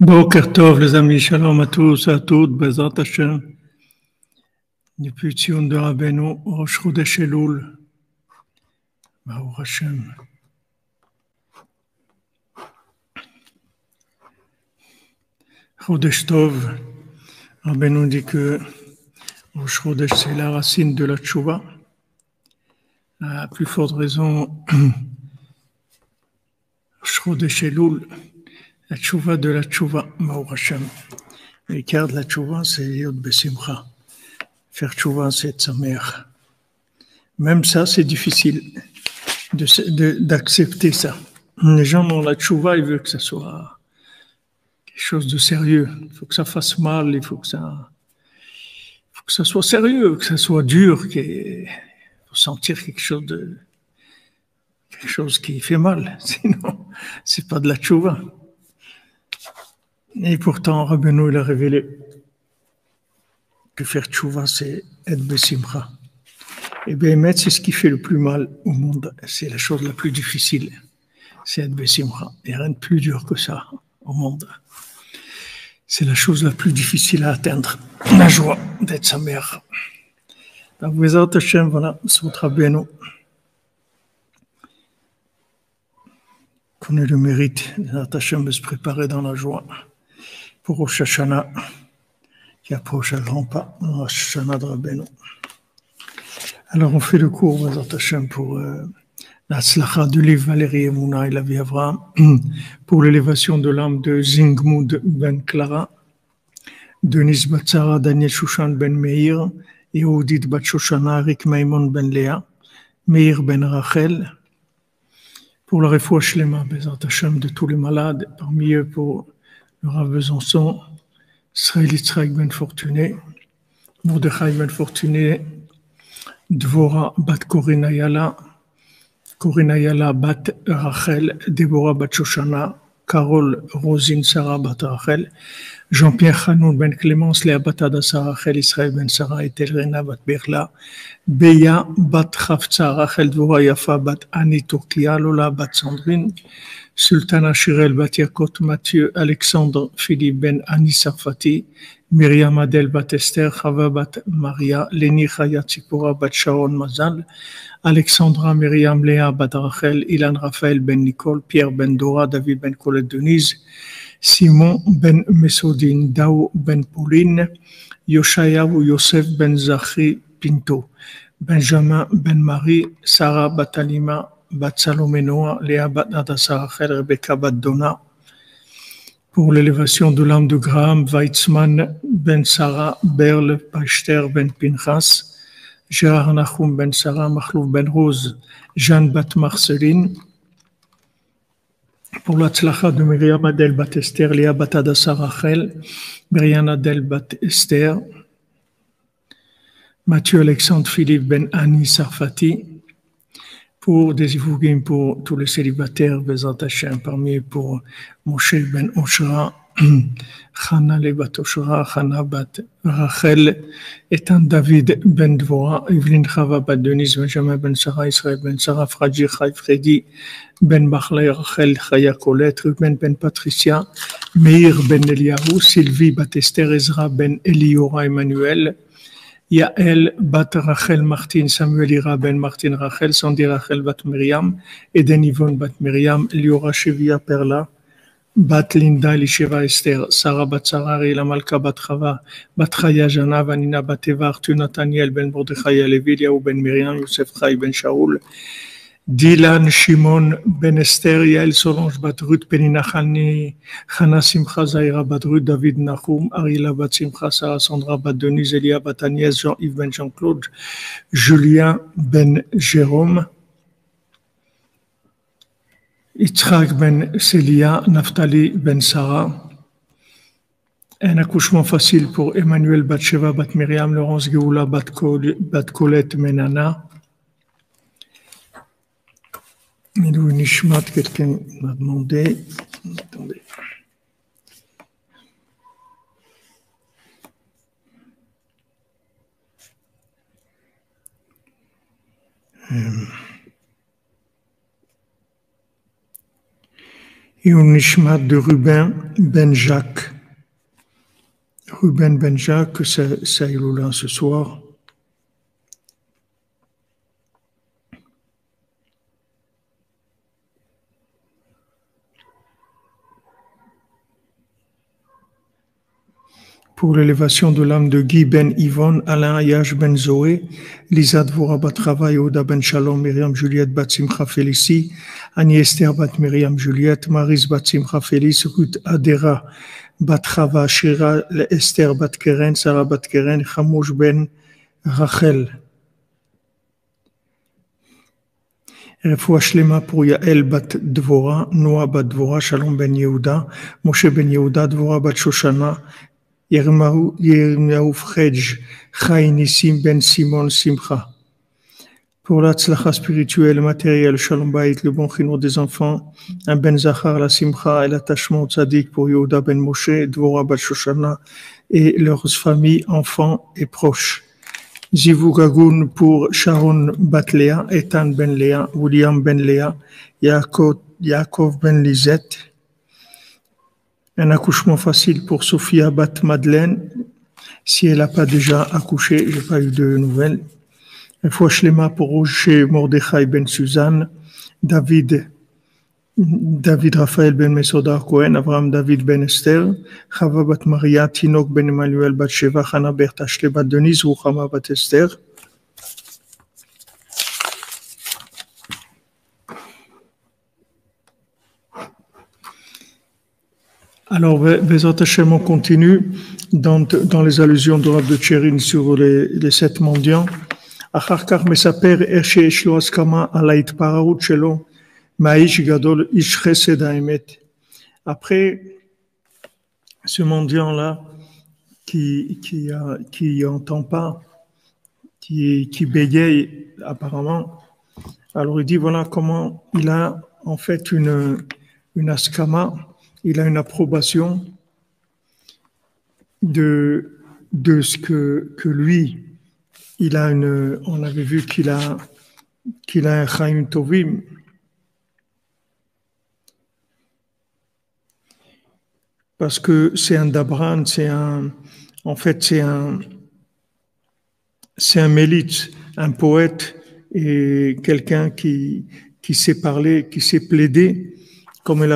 Boker Tov, les amis, shalom à tous et à toutes, Bezrat Hashem, depuis Tzion de Rabbeinu, Rosh Chodesh Elul, Baruch Hashem. Chodesh Tov, Rabbeinu dit que Rosh Chodesh c'est la racine de la tchouva. À plus forte raison, Rosh Chodesh Elul, la tchouva de la tchouva, Baruch Hashem. L'écart de la tchouva, c'est Yod Besimcha. Faire tchouva, c'est être sa mère. Même ça, c'est difficile d'accepter ça. Les gens dans la tchouva, ils veulent que ça soit quelque chose de sérieux. Il faut que ça fasse mal, il faut que ça soit sérieux, que ça soit dur, qu'il faut sentir quelque chose qui fait mal. Sinon, c'est pas de la tchouva. Et pourtant, Rabbeinu, il a révélé que faire tchouva, c'est être besimcha. Et bien, c'est ce qui fait le plus mal au monde. C'est la chose la plus difficile. C'est être besimcha. Il n'y a rien de plus dur que ça au monde. C'est la chose la plus difficile à atteindre. La joie d'être sa mère. Donc, Bezrat Hashem, voilà, Sout Rabbeinu. Qu'on ait le mérite, Bezrat Hashem, de se préparer dans la joie pour Rosh Hashanah, qui approche à grands pas, Rosh Hashanah de Rabbeinu. Alors, on fait le cours, Bezrat Hashem, pour la tzlacha du livre Valérie Emouna et la vie Avraham, pour l'élévation de l'âme de Zingmoud ben Clara, Denis Batsara, Daniel Shushan ben Meir, Yehudit bat Shoshana, Rick Maimon ben Léa, Meir ben Rachel, pour la refoua shlema, Bezrat Hashem, de tous les malades, parmi eux pour le Rav Besançon, Israël Yitzhak ben Fortuné, Mordechai ben Fortuné, Dvora bat Corinne Ayala bat Rachel, Déborah bat Shoshana, Carole Rosine Sarah bat Rachel, Jean-Pierre Hanoun ben Clémence, Léa bat Adassa Rachel, Israël ben Sarah et Elrena bat Berla, Beya bat Chavtza Rachel, Dvora Yafa bat Annie Turkia, Lola bat Sandrine, Sultana Shirel bat Yakot Mathieu, Alexandre Philippe ben Annie Sarfati, Myriam Adel bat Esther, Chava bat Maria, Léni Chaya Tzipora bat Sharon Mazal, Alexandra Myriam Léa bat Rachel, Ilan Raphaël ben Nicole, Pierre ben Dora, David ben Colette Denise, Simon ben Mesoudine, Dao ben Pauline, Yoshayahu Yosef ben Zachri Pinto, Benjamin ben Marie, Sarah bat Alima, bat Salomé Noah, Léa bat Adassa Rachel, Rebecca bat Donna, pour l'élévation de l'âme de Graham, Weizmann ben Sarah, Berle, Pachter ben Pinchas, Gérard Nachum ben Sarah, Machlouf ben Rose, Jeanne bat Marceline, pour la tzlacha de Myriam Adel bat Esther, Léa bat Adassa Rachel, Myriam Adel bat Esther, Mathieu Alexandre Philippe ben Annie Sarfati, pour des Ivougim, pour tous les célibataires, Bezrat Hashem, parmi eux pour Moshe ben Oshra, Chana le bat Oshra, Chana bat Rachel, Etan David ben Dvora, Evelyn Chava bat Denise, Benjamin ben Sarah, Israël ben Sarah, Fradji Chai Freddy, Ben Bachlay, Rachel Chaya Colette, Ruben ben Patricia, Meir ben Eliyahu, Sylvie bat Esther, Ezra ben Eliora Emmanuel, Yael bat Rachel Martin, Samuel Ira ben Martin Rachel, Sandy Rachel bat Myriam, Eden Yvonne bat Myriam, Liora Shevia Perla, bat Linda Elisheva Esther, Sarah bat Sarah, Rila Malka bat Chava, bat Chaya Jana, Vanina bat Eva, Arthur Nathaniel ben Mordechai Levi, Yahu ben Myriam, Yosef Chai ben Shaul, Dylan Shimon ben Esther, Yael Solange bat Ruth, Penina Chani, Chana Simcha Zaira bat Ruth, David Nachum, Ariela bat Simcha, Sarah Sandra bat Denise, Elia bat Agnès, Jean-Yves ben Jean-Claude, Julien ben Jérôme, Yitzhak ben Célia, Naftali ben Sarah. Un accouchement facile pour Emmanuel bat Sheva bat Myriam, Laurence Geoula bat Colette Menana. Milou Nishmat, quelqu'un m'a demandé. Attendez. Et un nishmat de Ruben Ben Jacques. Ruben Ben Jacques, c'est Iloula ce soir. Pour l'élévation de l'âme de Guy Ben Yvonne, Alain Ayash Ben Zoé, Lisa Dvora Bat Rava, Yehuda Ben Shalom, Myriam Juliette Bat Simcha Félicie, Annie Esther Bat Myriam Juliette, Maris Bat Simcha Félice, Ruth Adera Bat Rava, Shira Esther Bat Keren, Sarah Bat Keren, Chamouch Ben Rachel. Refoua Shlema pour Yael Bat Dvora, Noah Bat Dvora, Shalom Ben Yehuda, Moshe Ben Yehuda, Dvora Bat Shoshana, Yirmiyahu Fredj, Chai Nissim Ben Simon Simcha. Pour la tzlacha spirituelle, matérielle, Shalom Bayit, le bon chinois des enfants, un Ben Zachar, la Simcha et l'attachement tzaddik pour Yehuda Ben Moshe, Dvora Bat Shoshana et leurs familles, enfants et proches. Zivu Gagoun pour Sharon Bat Léa, Ethan Ben Léa, William Ben Léa, Yaakov Ben Lisette. Un accouchement facile pour Sophia Bat Madeleine. Si elle n'a pas déjà accouché, je n'ai pas eu de nouvelles. Un fois Shlema pour Roger Mordechai Ben Suzanne, David Raphaël Ben Mesodar Cohen, Abraham David Ben Esther, Chava Bat Maria, Tinok Ben Emmanuel Bat Sheva, Hana Berta Shle Bat Denise, Ruchama Bat Esther. Alors, Bezat Hashem, on continue dans les allusions de Rav de Tchérin sur les 7 mendiants. Achar kach mesaper איך שיש לו הסכמה על ההתפרעות שלו מהאיש גדול, איש חסד האמת. Après, ce mendiant-là, qui entend pas, qui bégaye apparemment, alors il dit voilà comment il a en fait une askama, il a une approbation de ce que lui, il a on avait vu qu'il a un Chaim Tovim. Parce que c'est un Dabran, en fait c'est un mélite, un poète et quelqu'un qui sait parler, qui sait plaider. Comme il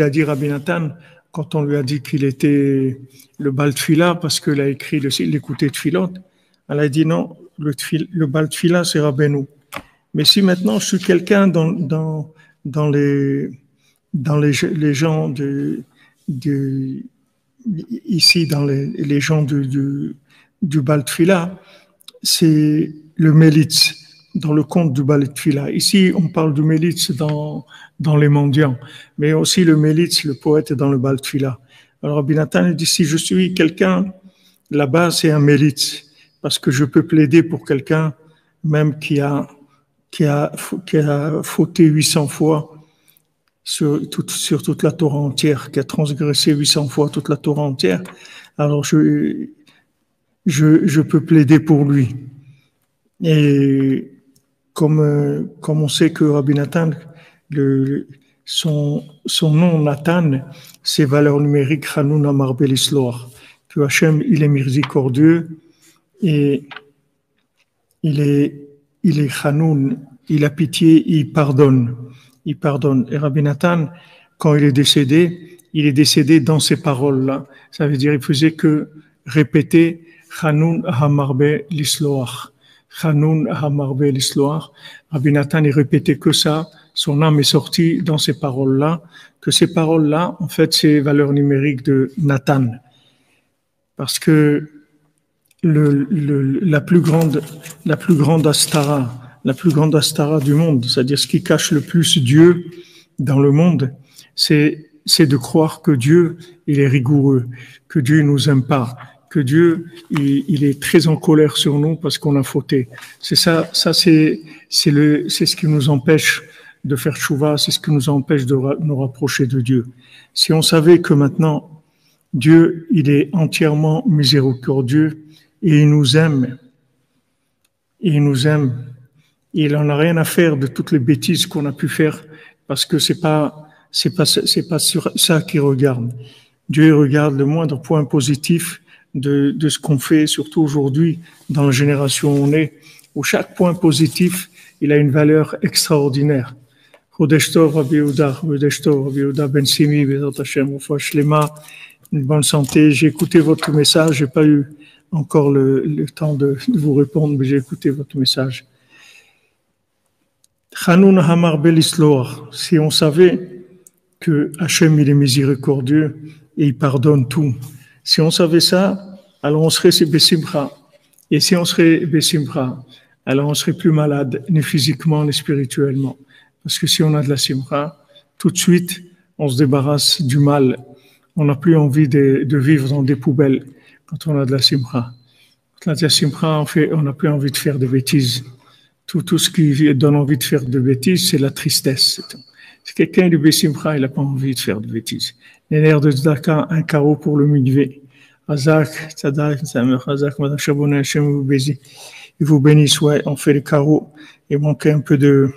a dit Rabbi Nathan, quand on lui a dit qu'il était le Baal Tfila, parce qu'il a écrit l'écouter Tfilot, elle a dit non, le Baal Tfila c'est Rabbeinu. Mais si maintenant je suis quelqu'un dans les gens ici, dans les gens du Baal Tfila, c'est le Mélitz, dans le conte du Baal Tfila. Ici, on parle du Mélitz dans les mendiants, mais aussi le Mélitz, le poète, dans le Baal Tfila. Alors, Rabbi Nathan dit, si je suis quelqu'un, là-bas, c'est un Mélitz, parce que je peux plaider pour quelqu'un, même qui a fauté 800 fois sur toute la Torah entière, qui a transgressé 800 fois toute la Torah entière. Alors, je peux plaider pour lui. Et comme on sait que Rabbi Nathan, son nom Nathan, c'est valeur numérique Chanoun Amar Belisloar, que Hachem, il est miséricordieux et il est Chanoun, il a pitié, il pardonne. Et Rabbi Nathan, quand il est décédé dans ces paroles-là. Ça veut dire, il faisait que répéter Chanoun Hamarbe Lisloach. Chanoun Hamarbe Lisloach. Rabbi Nathan, il répétait que ça. Son âme est sortie dans ces paroles-là. Que ces paroles-là, en fait, c'est valeur numérique de Nathan. Parce que la plus grande astara du monde, c'est-à-dire ce qui cache le plus Dieu dans le monde, c'est de croire que Dieu, il est rigoureux, que Dieu nous aime pas, que Dieu, il est très en colère sur nous parce qu'on a fauté. C'est ça c'est ce qui nous empêche de faire tchouva, c'est ce qui nous empêche de nous rapprocher de Dieu. Si on savait que maintenant, Dieu, il est entièrement miséricordieux et il nous aime, il en a rien à faire de toutes les bêtises qu'on a pu faire parce que c'est pas c'est pas sur ça qu'il regarde. Dieu regarde le moindre point positif de ce qu'on fait, surtout aujourd'hui, dans la génération où on est, où chaque point positif, il a une valeur extraordinaire. Chodesh Tov, Rabbi Yehuda, Chodesh Tov, Rabbi Yehuda Ben Simi, Bezrat Hashem, Refoua Shlema, une bonne santé. J'ai écouté votre message, j'ai pas eu encore le temps de vous répondre, mais j'ai écouté votre message. Chanoun Hamar Belisloar, si on savait que Hachem il est miséricordieux et il pardonne tout, si on savait ça, alors on serait Bessimcha. Et si on serait Bessimcha, alors on serait plus malade, ni physiquement, ni spirituellement. Parce que si on a de la simcha, tout de suite, on se débarrasse du mal. On n'a plus envie de vivre dans des poubelles quand on a de la simcha. Quand on a de la simcha, on n'a plus envie de faire des bêtises. Tout ce qui donne envie de faire de bêtises, c'est la tristesse. Si quelqu'un est de Bessimcha, il n'a pas envie de faire de bêtises. Les nerfs de Tzedaka, un carreau pour le mikvé. Razak, Tzadak, Razak, Madame Chabonnet, Hachem vous bénisse. Il vous bénisse, ouais, on fait les carreaux. Il manquait un peu de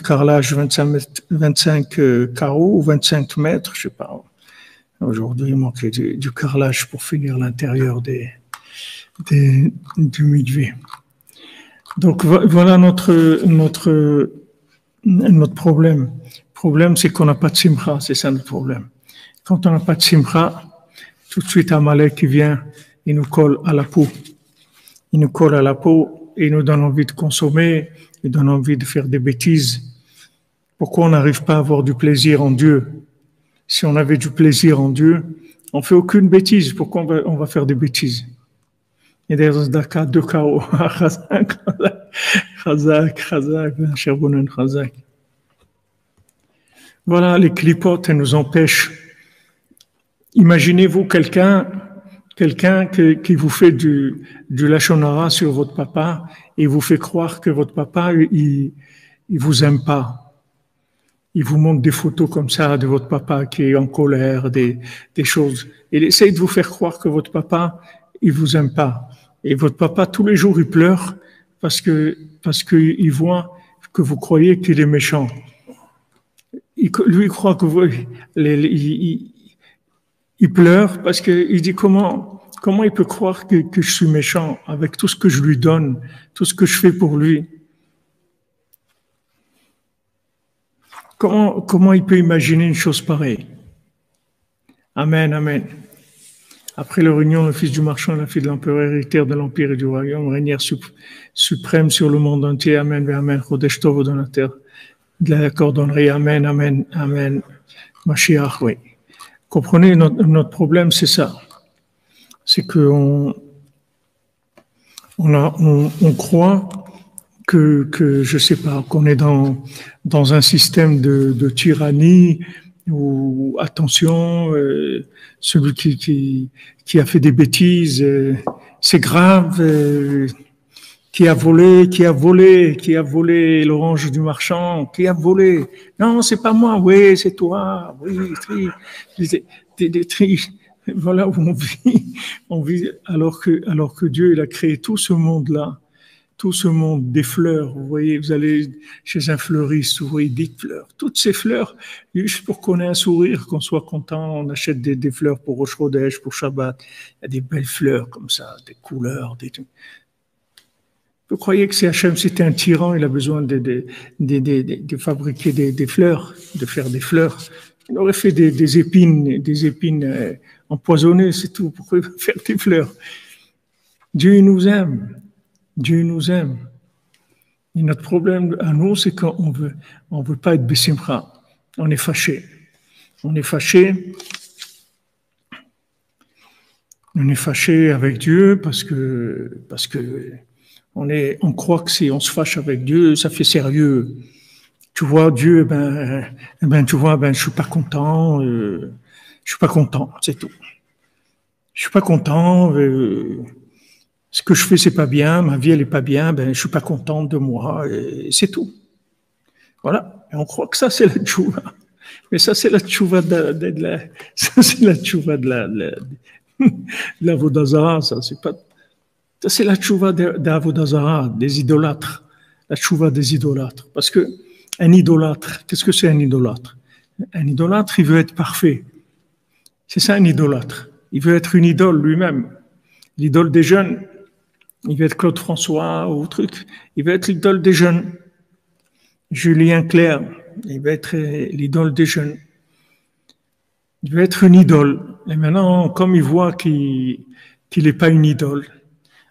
carrelage, 25 carreaux ou 25 mètres, je sais pas. Aujourd'hui, il manquait du carrelage pour finir l'intérieur du mikvé. Donc voilà notre problème. Le problème, c'est qu'on n'a pas de simcha, c'est ça notre problème. Quand on n'a pas de simcha, tout de suite Amalek qui vient, il nous colle à la peau. Il nous colle à la peau et il nous donne envie de consommer, il donne envie de faire des bêtises. Pourquoi on n'arrive pas à avoir du plaisir en Dieu? Si on avait du plaisir en Dieu, on fait aucune bêtise. Pourquoi on va faire des bêtises? Et d'ailleurs, Zdaka, 2 KO. Chazak, Cherbonen, Chazak. Voilà, les clipotes, elles nous empêchent. Imaginez-vous quelqu'un qui vous fait du lachon hara sur votre papa et vous fait croire que votre papa, il vous aime pas. Il vous montre des photos comme ça de votre papa qui est en colère, des choses. Il essaye de vous faire croire que votre papa, il vous aime pas. Et votre papa, tous les jours, il pleure parce que il voit que vous croyez qu'il est méchant. Lui, il croit que vous, il pleure parce qu'il dit comment il peut croire que je suis méchant avec tout ce que je lui donne, tout ce que je fais pour lui. Comment il peut imaginer une chose pareille? Amen, amen. Après leur union, le fils du marchand et la fille de l'empereur, héritière de l'empire et du royaume, régnèrent suprême sur le monde entier. Amen, amen. Chodesh Tov au donateur de la cordonnerie. Amen, amen, amen. Mashiach, oui. Comprenez, notre problème, c'est ça. C'est qu'on croit que je sais pas, qu'on est dans un système de tyrannie où, attention, celui qui a fait des bêtises, c'est grave, qui a volé l'orange du marchand, qui a volé. Non, c'est pas moi, oui, c'est toi, oui, voilà où on vit alors que Dieu, il a créé tout ce monde-là, tout ce monde des fleurs. Vous voyez, vous allez chez un fleuriste, vous voyez des fleurs, toutes ces fleurs, juste pour qu'on ait un sourire, qu'on soit content, on achète des fleurs pour Rosh Chodesh, pour Shabbat. Il y a des belles fleurs comme ça, des couleurs, des trucs. Vous croyez que si Hachem c'était un tyran, il a besoin de fabriquer des fleurs, de faire des fleurs. Il aurait fait des épines empoisonnées, c'est tout. Pourquoi il va faire des fleurs? Dieu il nous aime. Dieu nous aime. Et notre problème à nous, c'est qu'on veut pas être Bessimcha. On est fâché. On est fâché avec Dieu parce que on croit que si on se fâche avec Dieu, ça fait sérieux. Tu vois, Dieu, je suis pas content, c'est tout. Je suis pas content, ce que je fais, c'est pas bien, ma vie, elle est pas bien, je suis pas content de moi, et c'est tout. Voilà. Et on croit que ça, c'est la tchouva. Mais ça, c'est la tchouva de la Vodazara, ça, c'est pas. Ça, c'est la tchouva d'Avodazara, des idolâtres. La tchouva des idolâtres. Parce que un idolâtre, qu'est-ce que c'est un idolâtre? Un idolâtre, il veut être parfait. C'est ça un idolâtre. Il veut être une idole lui-même. L'idole des jeunes. Il veut être Claude François ou truc. Il veut être l'idole des jeunes. Julien Clerc, il veut être l'idole des jeunes. Il veut être une idole. Et maintenant, comme il voit qu'il n'est pas une idole,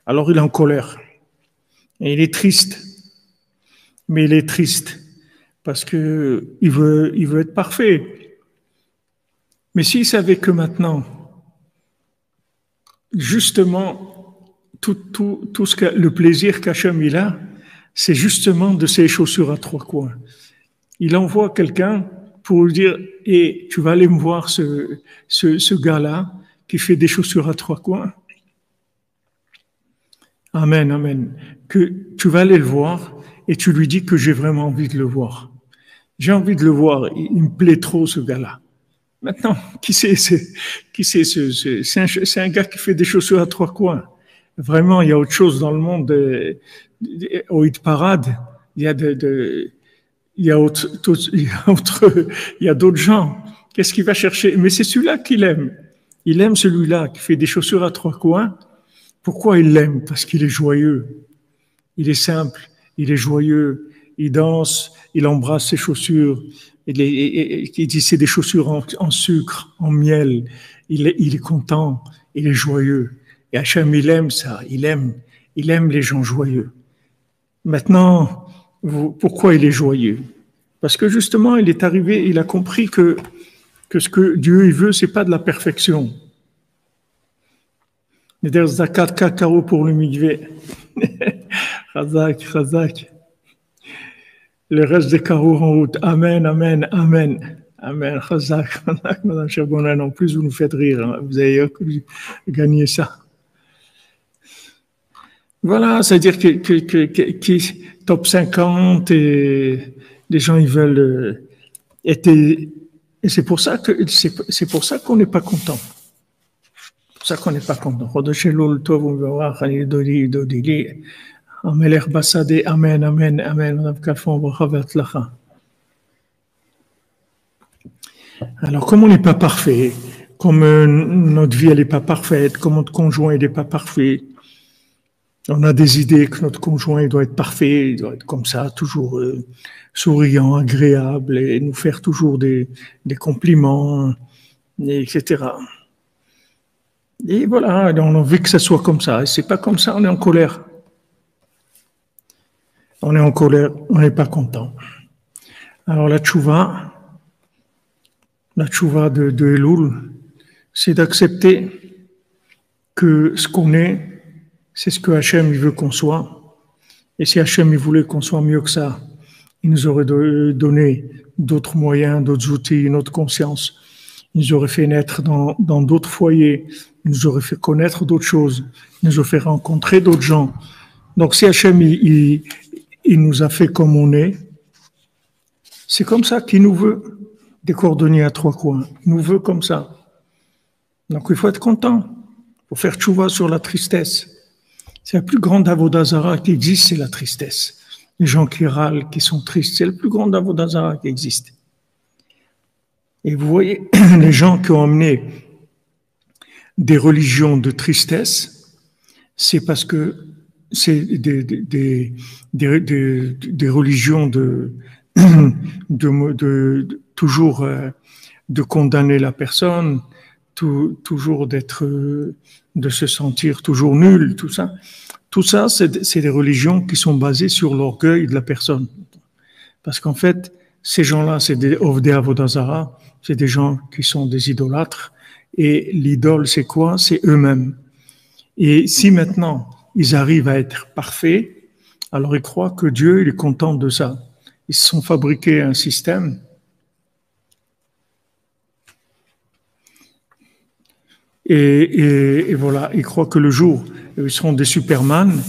alors il est en colère. Et il est triste. Mais il est triste parce que il veut être parfait. Mais s'il savait que maintenant, justement, tout le plaisir qu'Hachem il a, c'est justement de ses chaussures à trois coins. Il envoie quelqu'un pour lui dire, tu vas aller me voir ce gars-là qui fait des chaussures à trois coins. Amen, amen. Que tu vas aller le voir et tu lui dis que j'ai vraiment envie de le voir. J'ai envie de le voir, il me plaît trop ce gars-là. Maintenant, c'est un gars qui fait des chaussures à trois coins. Vraiment, il y a autre chose dans le monde. Au hit parade, il y a d'autres gens. Qu'est-ce qu'il va chercher? Mais c'est celui-là qu'il aime. Il aime celui-là qui fait des chaussures à trois coins. Pourquoi il l'aime? Parce qu'il est joyeux. Il est simple, il est joyeux, il danse, il embrasse ses chaussures. Il dit c'est des chaussures en sucre, en miel. Il est content, il est joyeux. Et Hachem, il aime ça, il aime les gens joyeux. Maintenant, pourquoi il est joyeux? Parce que justement, il est arrivé, il a compris que ce que Dieu il veut, c'est pas de la perfection. C'est-à-dire zakat cacao pour le mikvé. Chazak. Le reste des carreaux en route. Amen, amen, amen. Amen. Chazak. Madame Cherbonan, en plus, vous nous faites rire. Hein. Vous avez gagné ça. Voilà, c'est-à-dire que top 50 et les gens, ils veulent être. Et c'est pour ça qu'on n'est pas content. C'est pour ça qu'on n'est pas content. Amen, amen, amen. Alors, comme on n'est pas parfait, comme notre vie, elle n'est pas parfaite, comme notre conjoint, il n'est pas parfait, on a des idées que notre conjoint, il doit être parfait, il doit être comme ça, toujours souriant, agréable, et nous faire toujours des compliments, etc. Et voilà, on a envie que ça soit comme ça. Et c'est pas comme ça, on est en colère. On est en colère, on n'est pas content. Alors la tchouva de Elul, c'est d'accepter que ce qu'on est, c'est ce que Hachem il veut qu'on soit. Et si Hachem il voulait qu'on soit mieux que ça, il nous aurait donné d'autres moyens, d'autres outils, une autre conscience. Il nous aurait fait naître dans d'autres foyers, il nous aurait fait connaître d'autres choses, il nous aurait fait rencontrer d'autres gens. Donc si Hachem il nous a fait comme on est, c'est comme ça qu'il nous veut, des cordonniers à trois coins. Il nous veut comme ça. Donc il faut être content. Il faut faire tchouva sur la tristesse. C'est la plus grande avodah zara qui existe, c'est la tristesse. Les gens qui râlent, qui sont tristes, c'est le plus grand avodah zara qui existe. Et vous voyez, les gens qui ont amené des religions de tristesse, c'est parce que c'est des religions de toujours de condamner la personne, toujours de se sentir toujours nul, tout ça. Tout ça, c'est des religions qui sont basées sur l'orgueil de la personne. Parce qu'en fait, ces gens-là, c'est des Ovdei Avodah Zara, c'est des gens qui sont des idolâtres. Et l'idole, c'est quoi? C'est eux-mêmes. Et si maintenant, ils arrivent à être parfaits, alors ils croient que Dieu, il est content de ça. Ils se sont fabriqués un système. Et voilà, ils croient que le jour où ils seront des Superman,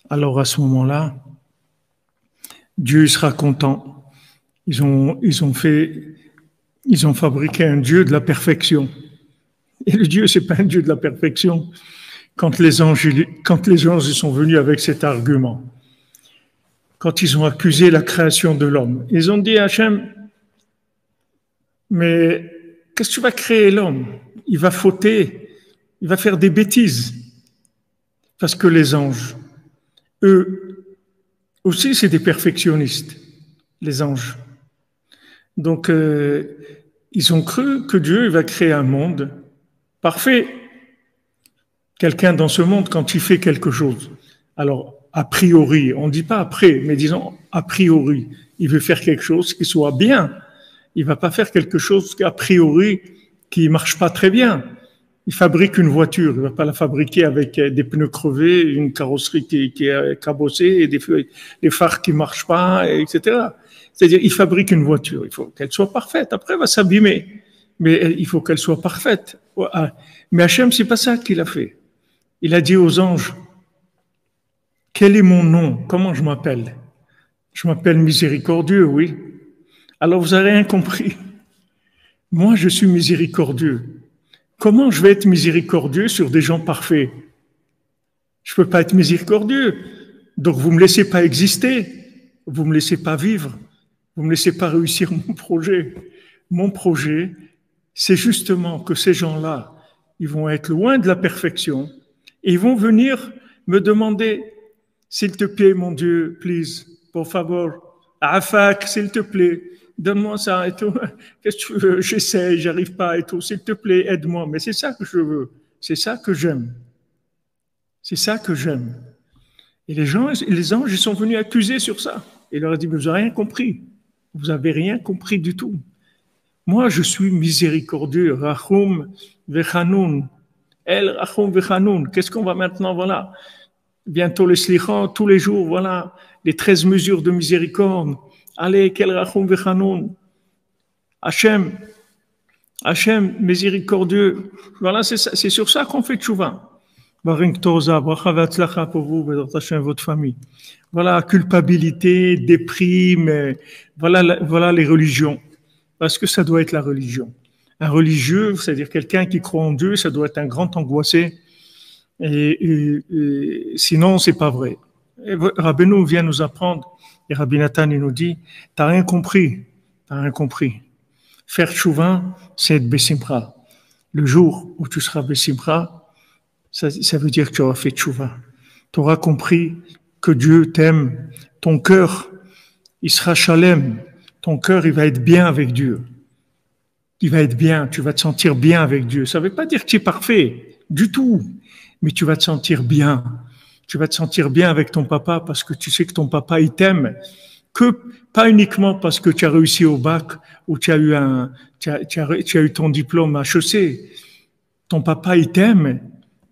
alors à ce moment-là, Dieu sera content. Ils ont fabriqué un Dieu de la perfection. Et le Dieu, c'est pas un Dieu de la perfection. Quand les anges sont venus avec cet argument, quand ils ont accusé la création de l'homme, ils ont dit à Hachem, Mais qu'est-ce que tu vas créer l'homme? Il va fauter, il va faire des bêtises. Parce que les anges, eux aussi, c'est des perfectionnistes, les anges. Donc, ils ont cru que Dieu va créer un monde parfait. Quelqu'un dans ce monde, quand il fait quelque chose, alors, a priori, on ne dit pas après, mais disons, a priori, il veut faire quelque chose qui soit bien. Il ne va pas faire quelque chose qu'a priori qui ne marche pas très bien. Il fabrique une voiture, il ne va pas la fabriquer avec des pneus crevés, une carrosserie qui est cabossée, et des phares qui ne marchent pas, etc. C'est-à-dire, il fabrique une voiture, il faut qu'elle soit parfaite. Après, elle va s'abîmer, mais il faut qu'elle soit parfaite. Mais Hachem, c'est pas ça qu'il a fait. Il a dit aux anges, quel est mon nom? Comment je m'appelle? Je m'appelle miséricordieux, oui. Alors, vous n'avez rien compris. Moi, je suis miséricordieux. Comment je vais être miséricordieux sur des gens parfaits? Je ne peux pas être miséricordieux. Donc, vous ne me laissez pas exister. Vous ne me laissez pas vivre. Vous ne me laissez pas réussir mon projet. Mon projet, c'est justement que ces gens-là, ils vont être loin de la perfection et ils vont venir me demander, s'il te plaît, mon Dieu, please, por favor, afak, s'il te plaît, donne-moi ça et tout. Qu'est-ce que tu veux? J'essaie, j'arrive pas et tout. S'il te plaît, aide-moi. Mais c'est ça que je veux. C'est ça que j'aime. C'est ça que j'aime. Et les anges, ils sont venus accuser sur ça. Et il leur a dit, mais vous n'avez rien compris. Vous n'avez rien compris du tout. Moi, je suis miséricordieux. Rachum vechanoun. El rachum vechanoun. Qu'est-ce qu'on va maintenant? Voilà. Bientôt les slichot, tous les jours, voilà. Les 13 mesures de miséricorde. Allez, quel rachum vechanoun. Hachem, miséricordieux. Voilà, c'est sur ça qu'on fait tchouva. Baring Toza, bracha ve'atzlacha pour vous, Bezrat Hashem, votre famille. Voilà, culpabilité, déprime, voilà les religions. Parce que ça doit être la religion. Un religieux, c'est-à-dire quelqu'un qui croit en Dieu, ça doit être un grand angoissé. Et sinon, c'est pas vrai. Et Rabbeinu vient nous apprendre, et Rabbi Nathan, il nous dit, t'as rien compris. Faire tchouva, c'est être Bessimra. Le jour où tu seras Bessimra, ça veut dire que tu auras fait tchouva. Tu auras compris que Dieu t'aime. Ton cœur, il sera shalem. Ton cœur, il va être bien avec Dieu. Il va être bien. Tu vas te sentir bien avec Dieu. Ça ne veut pas dire que tu es parfait, du tout. Mais tu vas te sentir bien. Tu vas te sentir bien avec ton papa parce que tu sais que ton papa, il t'aime. Pas uniquement parce que tu as réussi au bac ou tu as eu ton diplôme à HEC. Ton papa, il t'aime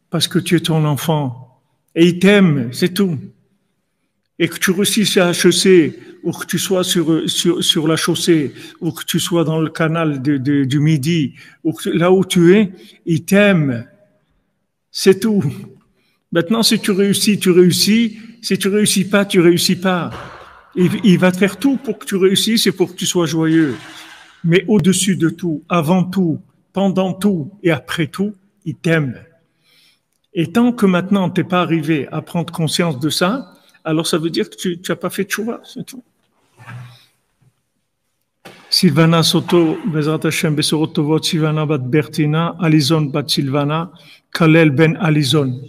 parce que tu es ton enfant. Et il t'aime, c'est tout. Et que tu réussisses à HEC, ou que tu sois sur la chaussée, ou que tu sois dans le canal du Midi, ou là où tu es, il t'aime. C'est tout. Maintenant, si tu réussis, tu réussis. Si tu réussis pas, tu réussis pas. Il va te faire tout pour que tu réussisses et pour que tu sois joyeux. Mais au-dessus de tout, avant tout, pendant tout et après tout, il t'aime. Et tant que maintenant tu n'es pas arrivé à prendre conscience de ça, alors ça veut dire que tu n'as pas fait de tchouva, c'est tout. Sylvana Soto, Bezrat Hashem, Besorot Tovot, Sylvana bat Bertina, Alison bat Sylvana, Kalel ben Alison.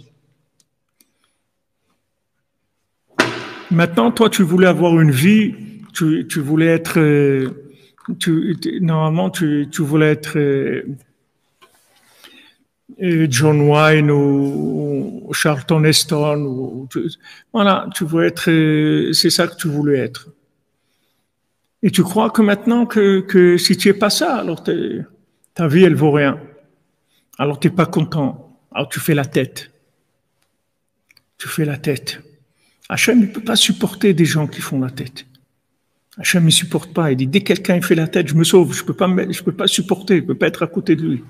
Maintenant, toi, tu voulais avoir une vie, tu voulais être, normalement, tu voulais être John Wayne ou Charlton Heston, voilà, tu voulais être, c'est ça que tu voulais être. Et tu crois que maintenant que si tu n'es pas ça, alors ta vie, elle vaut rien. Alors tu n'es pas content. Alors tu fais la tête. Hachem ne peut pas supporter des gens qui font la tête. Hachem ne supporte pas. Il dit, dès que quelqu'un fait la tête, je me sauve. Je peux pas supporter. Je peux pas être à côté de lui.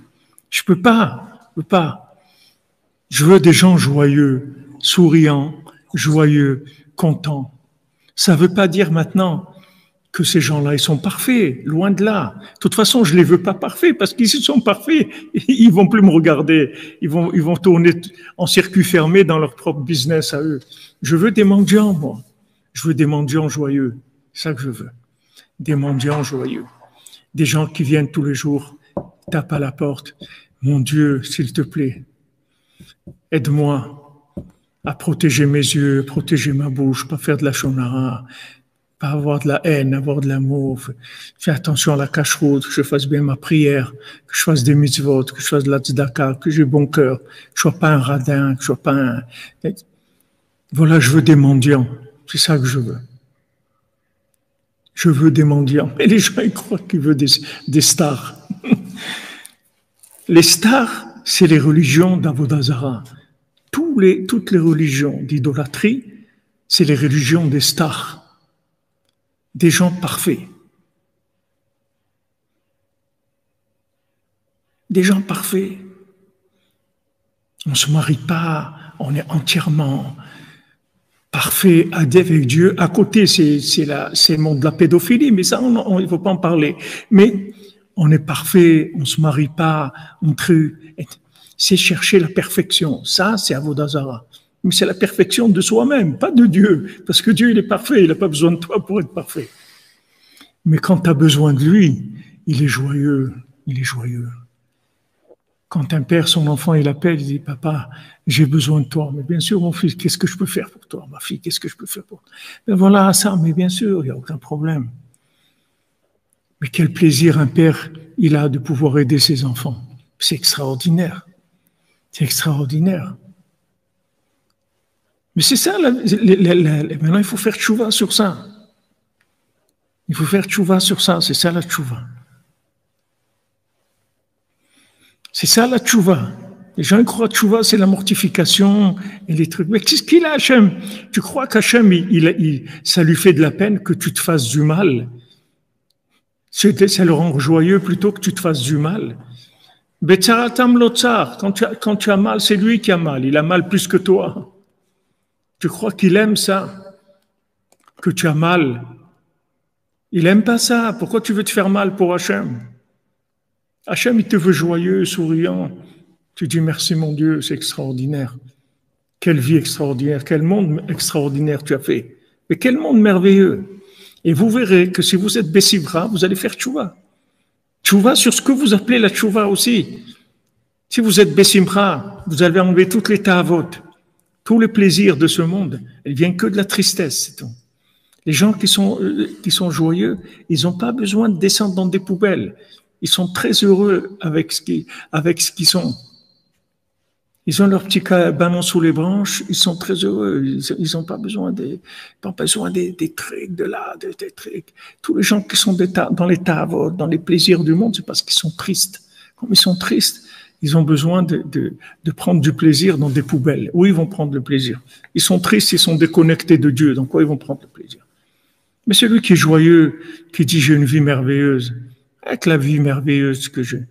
Je peux pas. Je veux des gens joyeux, souriants, joyeux, contents. Ça veut pas dire maintenant que ces gens-là, ils sont parfaits, loin de là. De toute façon, je les veux pas parfaits, parce qu'ils sont parfaits, ils vont plus me regarder. Ils vont tourner en circuit fermé dans leur propre business à eux. Je veux des mendiants, moi. Je veux des mendiants joyeux. C'est ça que je veux. Des mendiants joyeux. Des gens qui viennent tous les jours, tapent à la porte. Mon Dieu, s'il te plaît, aide-moi à protéger mes yeux, protéger ma bouche, pas faire de la shonara, pas avoir de la haine, avoir de l'amour. Fais attention à la cacheroute, que je fasse bien ma prière, que je fasse des mitzvot, que je fasse de la tzedaka, que j'ai bon cœur, que je sois pas un radin, que je sois pas un... Voilà, je veux des mendiants. C'est ça que je veux. Je veux des mendiants. Mais les gens, ils croient qu'ils veulent des stars. Les stars, c'est les religions d'Avodazara. Toutes les religions d'idolâtrie, c'est les religions des stars. Des gens parfaits. Des gens parfaits. On ne se marie pas, on est entièrement parfait avec Dieu. À côté, c'est le monde de la pédophilie, mais ça, il ne faut pas en parler. Mais on est parfait, on ne se marie pas, on truc. C'est chercher la perfection. Ça, c'est Avodazara. Mais c'est la perfection de soi-même, pas de Dieu. Parce que Dieu, il est parfait, il n'a pas besoin de toi pour être parfait. Mais quand tu as besoin de lui, il est joyeux, il est joyeux. Quand un père, son enfant, il appelle, il dit, papa, j'ai besoin de toi. Mais bien sûr, mon fils, qu'est-ce que je peux faire pour toi? Ma fille, qu'est-ce que je peux faire pour toi? Mais voilà, ça, mais bien sûr, il n'y a aucun problème. Mais quel plaisir un père, il a de pouvoir aider ses enfants. C'est extraordinaire. C'est extraordinaire. Mais c'est ça, maintenant il faut faire tchouva sur ça. Il faut faire tchouva sur ça, c'est ça la tchouva. C'est ça la tchouva. Les gens ils croient que tchouva c'est la mortification et les trucs. Mais qu'est-ce qu'il a Hachem? Tu crois qu'Hachem, ça lui fait de la peine que tu te fasses du mal? Ça le rend joyeux plutôt que tu te fasses du mal. Betsaratam lotzar, quand tu as mal, c'est lui qui a mal. Il a mal plus que toi. Tu crois qu'il aime ça? Que tu as mal? Il aime pas ça. Pourquoi tu veux te faire mal pour Hachem? Hachem, il te veut joyeux, souriant. Tu dis merci mon Dieu, c'est extraordinaire. Quelle vie extraordinaire, quel monde extraordinaire tu as fait. Mais quel monde merveilleux. Et vous verrez que si vous êtes Bessivra, vous allez faire tchouva. Tchouva sur ce que vous appelez la tchouva aussi. Si vous êtes Bessimra, vous allez enlever toutes les ta'avot, tous les plaisirs de ce monde. Elles viennent que de la tristesse, c'est tout. Les gens qui sont joyeux, ils n'ont pas besoin de descendre dans des poubelles. Ils sont très heureux avec ce qu'ils sont. Ils ont leur petit ballon sous les branches, ils sont très heureux. Ils n'ont pas besoin des trucs de là, des trucs. Tous les gens qui sont dans les ta'avot, dans les plaisirs du monde, c'est parce qu'ils sont tristes. Comme ils sont tristes, ils ont besoin de prendre du plaisir dans des poubelles. Où ils vont prendre le plaisir? Ils sont tristes, ils sont déconnectés de Dieu. Donc, quoi ils vont prendre le plaisir? Mais celui qui est joyeux, qui dit j'ai une vie merveilleuse, avec la vie merveilleuse que j'ai.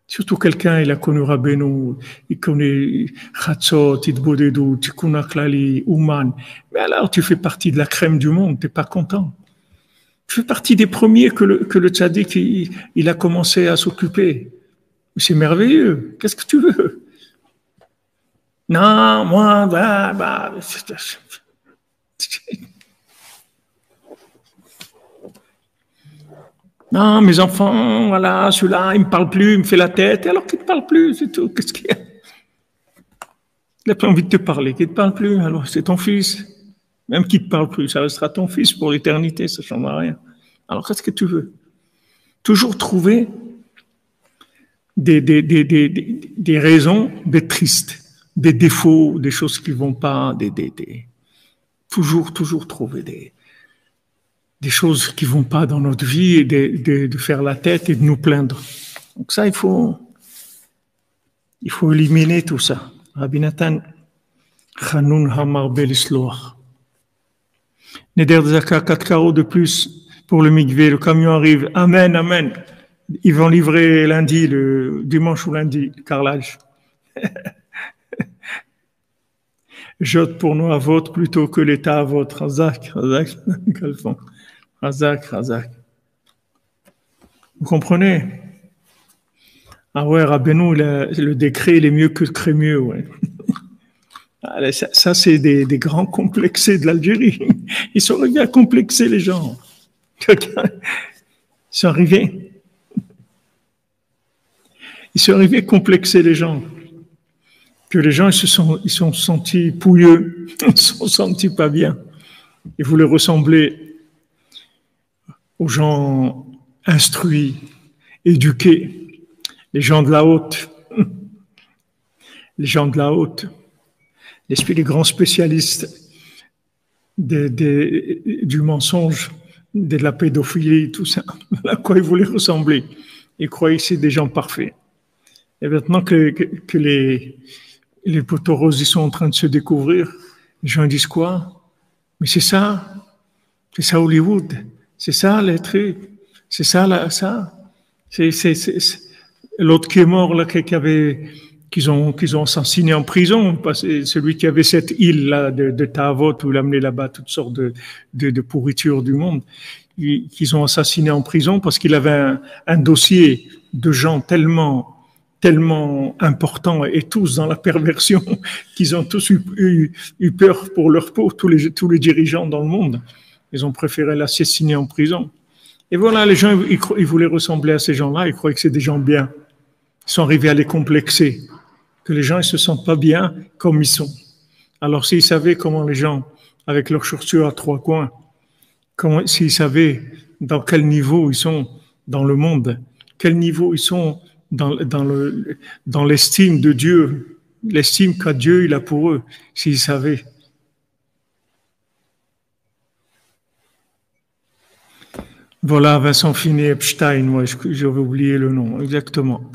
Surtout quelqu'un, il a connu Rabbeinu, il connaît Chatzot, Itbodedut, Tikkun HaKlali, Ouman. Mais alors, tu fais partie de la crème du monde, t'es pas content. Tu fais partie des premiers que le tzaddik, il a commencé à s'occuper. C'est merveilleux. Qu'est-ce que tu veux? Non, moi, non, mes enfants, voilà, celui-là, il me parle plus, il me fait la tête, alors qu'il ne te parle plus, c'est tout. Qu'est-ce qu'il y a? Il n'a pas envie de te parler, qu'il ne te parle plus, alors c'est ton fils. Même qu'il ne te parle plus, ça restera ton fils pour l'éternité, ça ne changera rien. Alors qu'est-ce que tu veux? Toujours trouver des raisons d'être triste, des défauts, des choses qui ne vont pas, toujours trouver des choses qui ne vont pas dans notre vie et de faire la tête et de nous plaindre. Donc ça, il faut éliminer tout ça. Rabbi Nathan, Chanoun Hamar Belisloach. Neder Zaka, 4 carreaux de plus pour le mikvé. Le camion arrive. Amen, amen. Ils vont livrer lundi, le dimanche ou lundi, le carrelage. Jote pour nous à votre plutôt que l'État à votre. Razak, Galfond. Razak. Vous comprenez? Ah ouais, Rabbeinu, le décret, il est mieux que le crémieux, ouais. Allez, ça c'est des grands complexés de l'Algérie. Ils sont arrivés à complexer les gens. Ils sont arrivés Il s'est arrivé à complexer les gens, que les gens ils sont sentis pouilleux, ils se sont sentis pas bien. Ils voulaient ressembler aux gens instruits, éduqués, les gens de la haute, les gens de la haute, les grands spécialistes du mensonge, de la pédophilie, tout ça. À quoi ils voulaient ressembler. Ils croyaient que c'est des gens parfaits. Et maintenant que les poteaux roses ils sont en train de se découvrir, les gens disent quoi? Mais c'est ça Hollywood, c'est ça les trucs, c'est ça là, ça. C'est l'autre qui est mort là, qu'ils ont assassiné en prison, parce que celui qui avait cette île là de Tahavot où il amenait là-bas toutes sortes de pourritures du monde, qu'ils ont assassiné en prison parce qu'il avait un dossier de gens tellement importants et tous dans la perversion qu'ils ont tous eu peur pour leur peau, tous les dirigeants dans le monde. Ils ont préféré l'assassiner en prison. Et voilà, les gens, ils voulaient ressembler à ces gens-là, ils croyaient que c'est des gens bien. Ils sont arrivés à les complexer, que les gens ils se sentent pas bien comme ils sont. Alors s'ils savaient comment les gens, avec leurs chaussures à trois coins, s'ils savaient dans quel niveau ils sont dans le monde, quel niveau ils sont dans l'estime de Dieu, l'estime qu'a Dieu il a pour eux, s'ils savaient. Voilà, Vincent Finet Epstein, ouais, j'avais oublié le nom, exactement.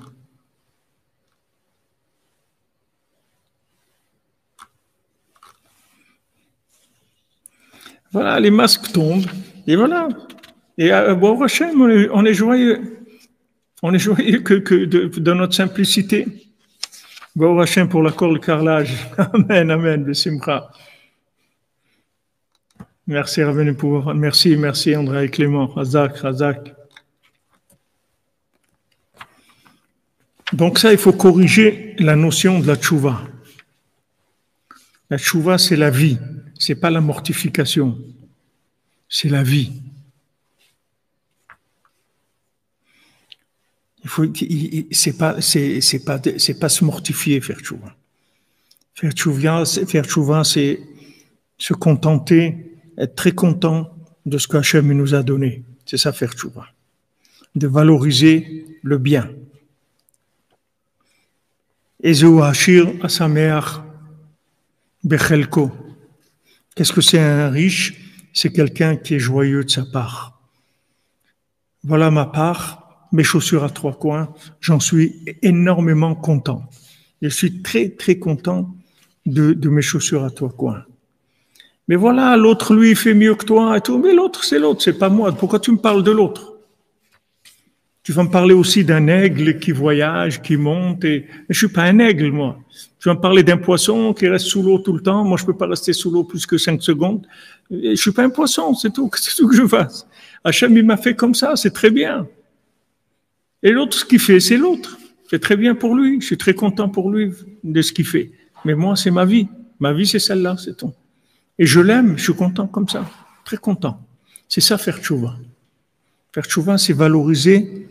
Voilà, les masques tombent, et voilà. Et à Baruch Hashem, on est joyeux. On est joyeux de notre simplicité. Baruch Hashem pour l'accord, le carrelage. Amen, amen, Bessimcha. Merci, Ravenu, pour. Merci André et Clément. Razak. Donc ça, il faut corriger la notion de la tchouva. La tchouva, c'est la vie. C'est pas la mortification. C'est la vie. C'est pas se mortifier, faire tchouva. Faire tchouva, c'est se contenter, être très content de ce qu'Hachem nous a donné. C'est ça, faire tchouva. De valoriser le bien. Ezeu hachir asameach bechelko. Qu'est-ce que c'est un riche? C'est quelqu'un qui est joyeux de sa part. Voilà ma part, mes chaussures à trois coins, j'en suis énormément content. Je suis très, très content de mes chaussures à trois coins. Mais voilà, l'autre, lui, il fait mieux que toi et tout. Mais l'autre, c'est pas moi. Pourquoi tu me parles de l'autre? Tu vas me parler aussi d'un aigle qui voyage, qui monte. Je suis pas un aigle, moi. Tu vas me parler d'un poisson qui reste sous l'eau tout le temps. Moi, je peux pas rester sous l'eau plus que 5 secondes. Je suis pas un poisson, c'est tout. C'est tout que je fasse. Hachem, il m'a fait comme ça, c'est très bien. Et l'autre, ce qu'il fait, c'est l'autre. C'est très bien pour lui. Je suis très content pour lui de ce qu'il fait. Mais moi, c'est ma vie. Ma vie, c'est celle-là, c'est tout. Et je l'aime, je suis content comme ça. Très content. C'est ça, faire tchouva. Faire tchouva, c'est valoriser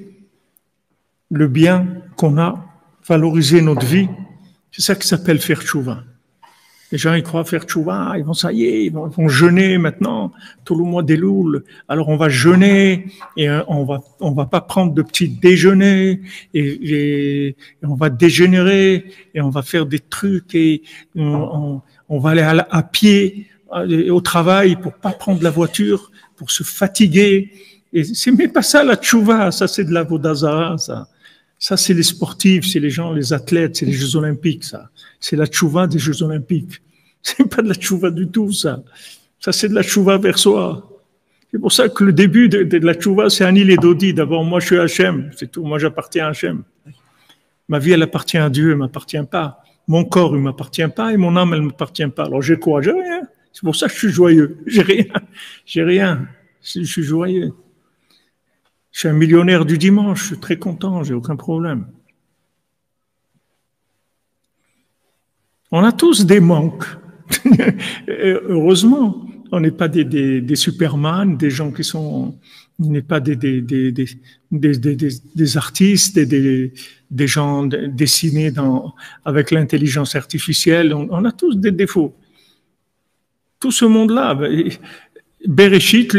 le bien qu'on a, valoriser notre vie. C'est ça qui s'appelle faire tchouva. Les gens, ils croient faire tchouva, ils vont, ça y est, ils vont jeûner maintenant, tout le mois des louls. Alors, on va jeûner et on va pas prendre de petits déjeuners et on va dégénérer et on va faire des trucs et on va aller à pied au travail pour pas prendre la voiture, pour se fatiguer. Et c'est même pas ça la tchouva, ça c'est de la vodazara, ça. Ça, c'est les sportifs, c'est les gens, les athlètes, c'est les Jeux Olympiques, ça. C'est la tchouva des Jeux Olympiques. C'est pas de la tchouva du tout, ça. Ça, c'est de la tchouva vers soi. C'est pour ça que le début de la tchouva, c'est Ani et Dodi. D'abord, moi, je suis Hachem. C'est tout. Moi, j'appartiens à Hachem. Ma vie, elle appartient à Dieu, elle m'appartient pas. Mon corps, il m'appartient pas et mon âme, elle m'appartient pas. Alors, j'ai quoi? J'ai rien. C'est pour ça que je suis joyeux. J'ai rien. Je suis joyeux. Je suis un millionnaire du dimanche, je suis très content, j'ai aucun problème. On a tous des manques. Heureusement, On n'est pas des Superman, des gens qui sont, on n'est pas des artistes, des gens dessinés avec l'intelligence artificielle. On a tous des défauts. Tout ce monde-là, Bereshit,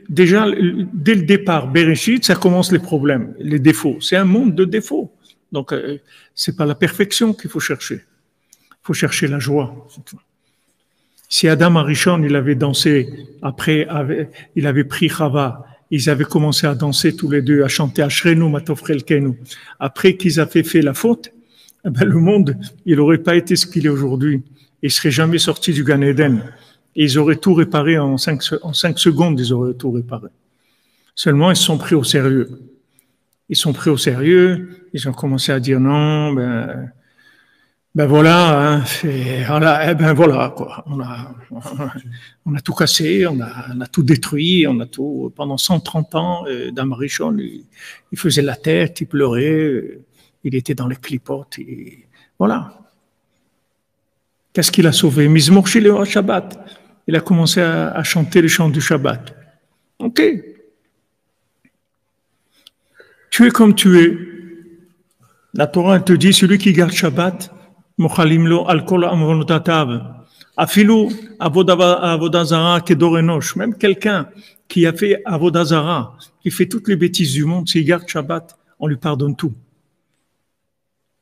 déjà, dès le départ, Bereshit, ça commence les problèmes, les défauts. C'est un monde de défauts. Donc, c'est pas la perfection qu'il faut chercher. Il faut chercher la joie. Si Adam Arishon, il avait dansé, après, il avait pris Chava, ils avaient commencé à danser tous les deux, à chanter Ashrenu Matofrelkenu. Après qu'ils avaient fait la faute, le monde, il n'aurait pas été ce qu'il est aujourd'hui. Il serait jamais sorti du Gan Eden. Et ils auraient tout réparé en 5 secondes, ils auraient tout réparé. Seulement, ils se sont pris au sérieux. Ils sont pris au sérieux, ils ont commencé à dire non, voilà, hein, voilà, quoi. On a tout cassé, on a tout détruit, pendant 130 ans, Adam Rishon, il faisait la tête, il pleurait, il était dans les clipotes, et voilà. Qu'est-ce qu'il a sauvé? Mizmor Shileo Shabbat. Il a commencé à chanter les chants du Shabbat. Ok. Tu es comme tu es. La Torah te dit, celui qui garde Shabbat, Mochalim lo al kol amvonotatav. Afilu avodazara kedor enosh. Même quelqu'un qui a fait avodazara, qui fait toutes les bêtises du monde, s'il garde Shabbat, on lui pardonne tout.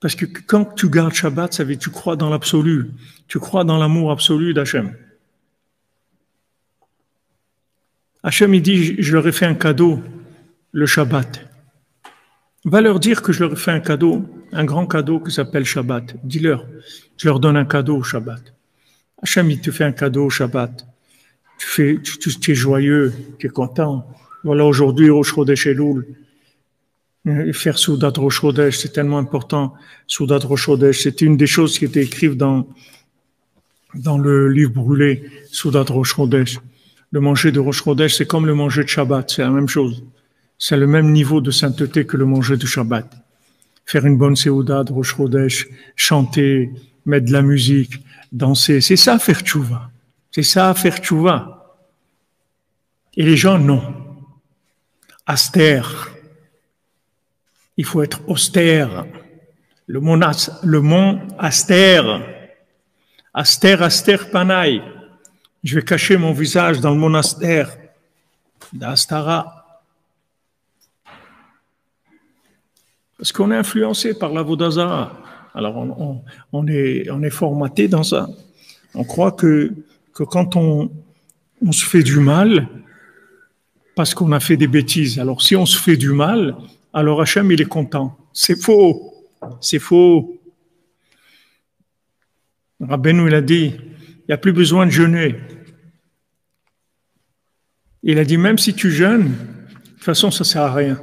Parce que quand tu gardes Shabbat, ça veut dire que tu crois dans l'absolu. Tu crois dans l'amour absolu d'Hachem. Hachem, il dit, je leur ai fait un cadeau, le Shabbat. Va leur dire que je leur ai fait un cadeau, un grand cadeau qui s'appelle Shabbat. Dis-leur, je leur donne un cadeau au Shabbat. Hachem, il te fait un cadeau au Shabbat. Tu es joyeux, tu es content. Voilà, aujourd'hui, Rosh Chodesh Elul. Faire Soudat Rosh Chodesh, c'est tellement important. Soudat Rosh Chodesh, c'est une des choses qui était écrite dans le livre brûlé, Soudat Rosh Chodesh. Le manger de Rosh Chodesh, c'est comme le manger de Shabbat, c'est la même chose. C'est le même niveau de sainteté que le manger de Shabbat. Faire une bonne Seuda de Rosh Chodesh, chanter, mettre de la musique, danser, c'est ça faire tchouva. C'est ça faire tchouva. Et les gens, non. Austère. Il faut être austère. Le mont Aster. Aster Panaï. Je vais cacher mon visage dans le monastère d'Astara. Parce qu'on est influencé par la Vodazara. Alors on est formaté dans ça. On croit que quand on se fait du mal, parce qu'on a fait des bêtises. Alors si on se fait du mal, alors Hachem il est content. C'est faux. C'est faux. Rabbeinu il a dit, il n'y a plus besoin de jeûner. Il a dit, même si tu jeûnes, de toute façon, ça ne sert à rien.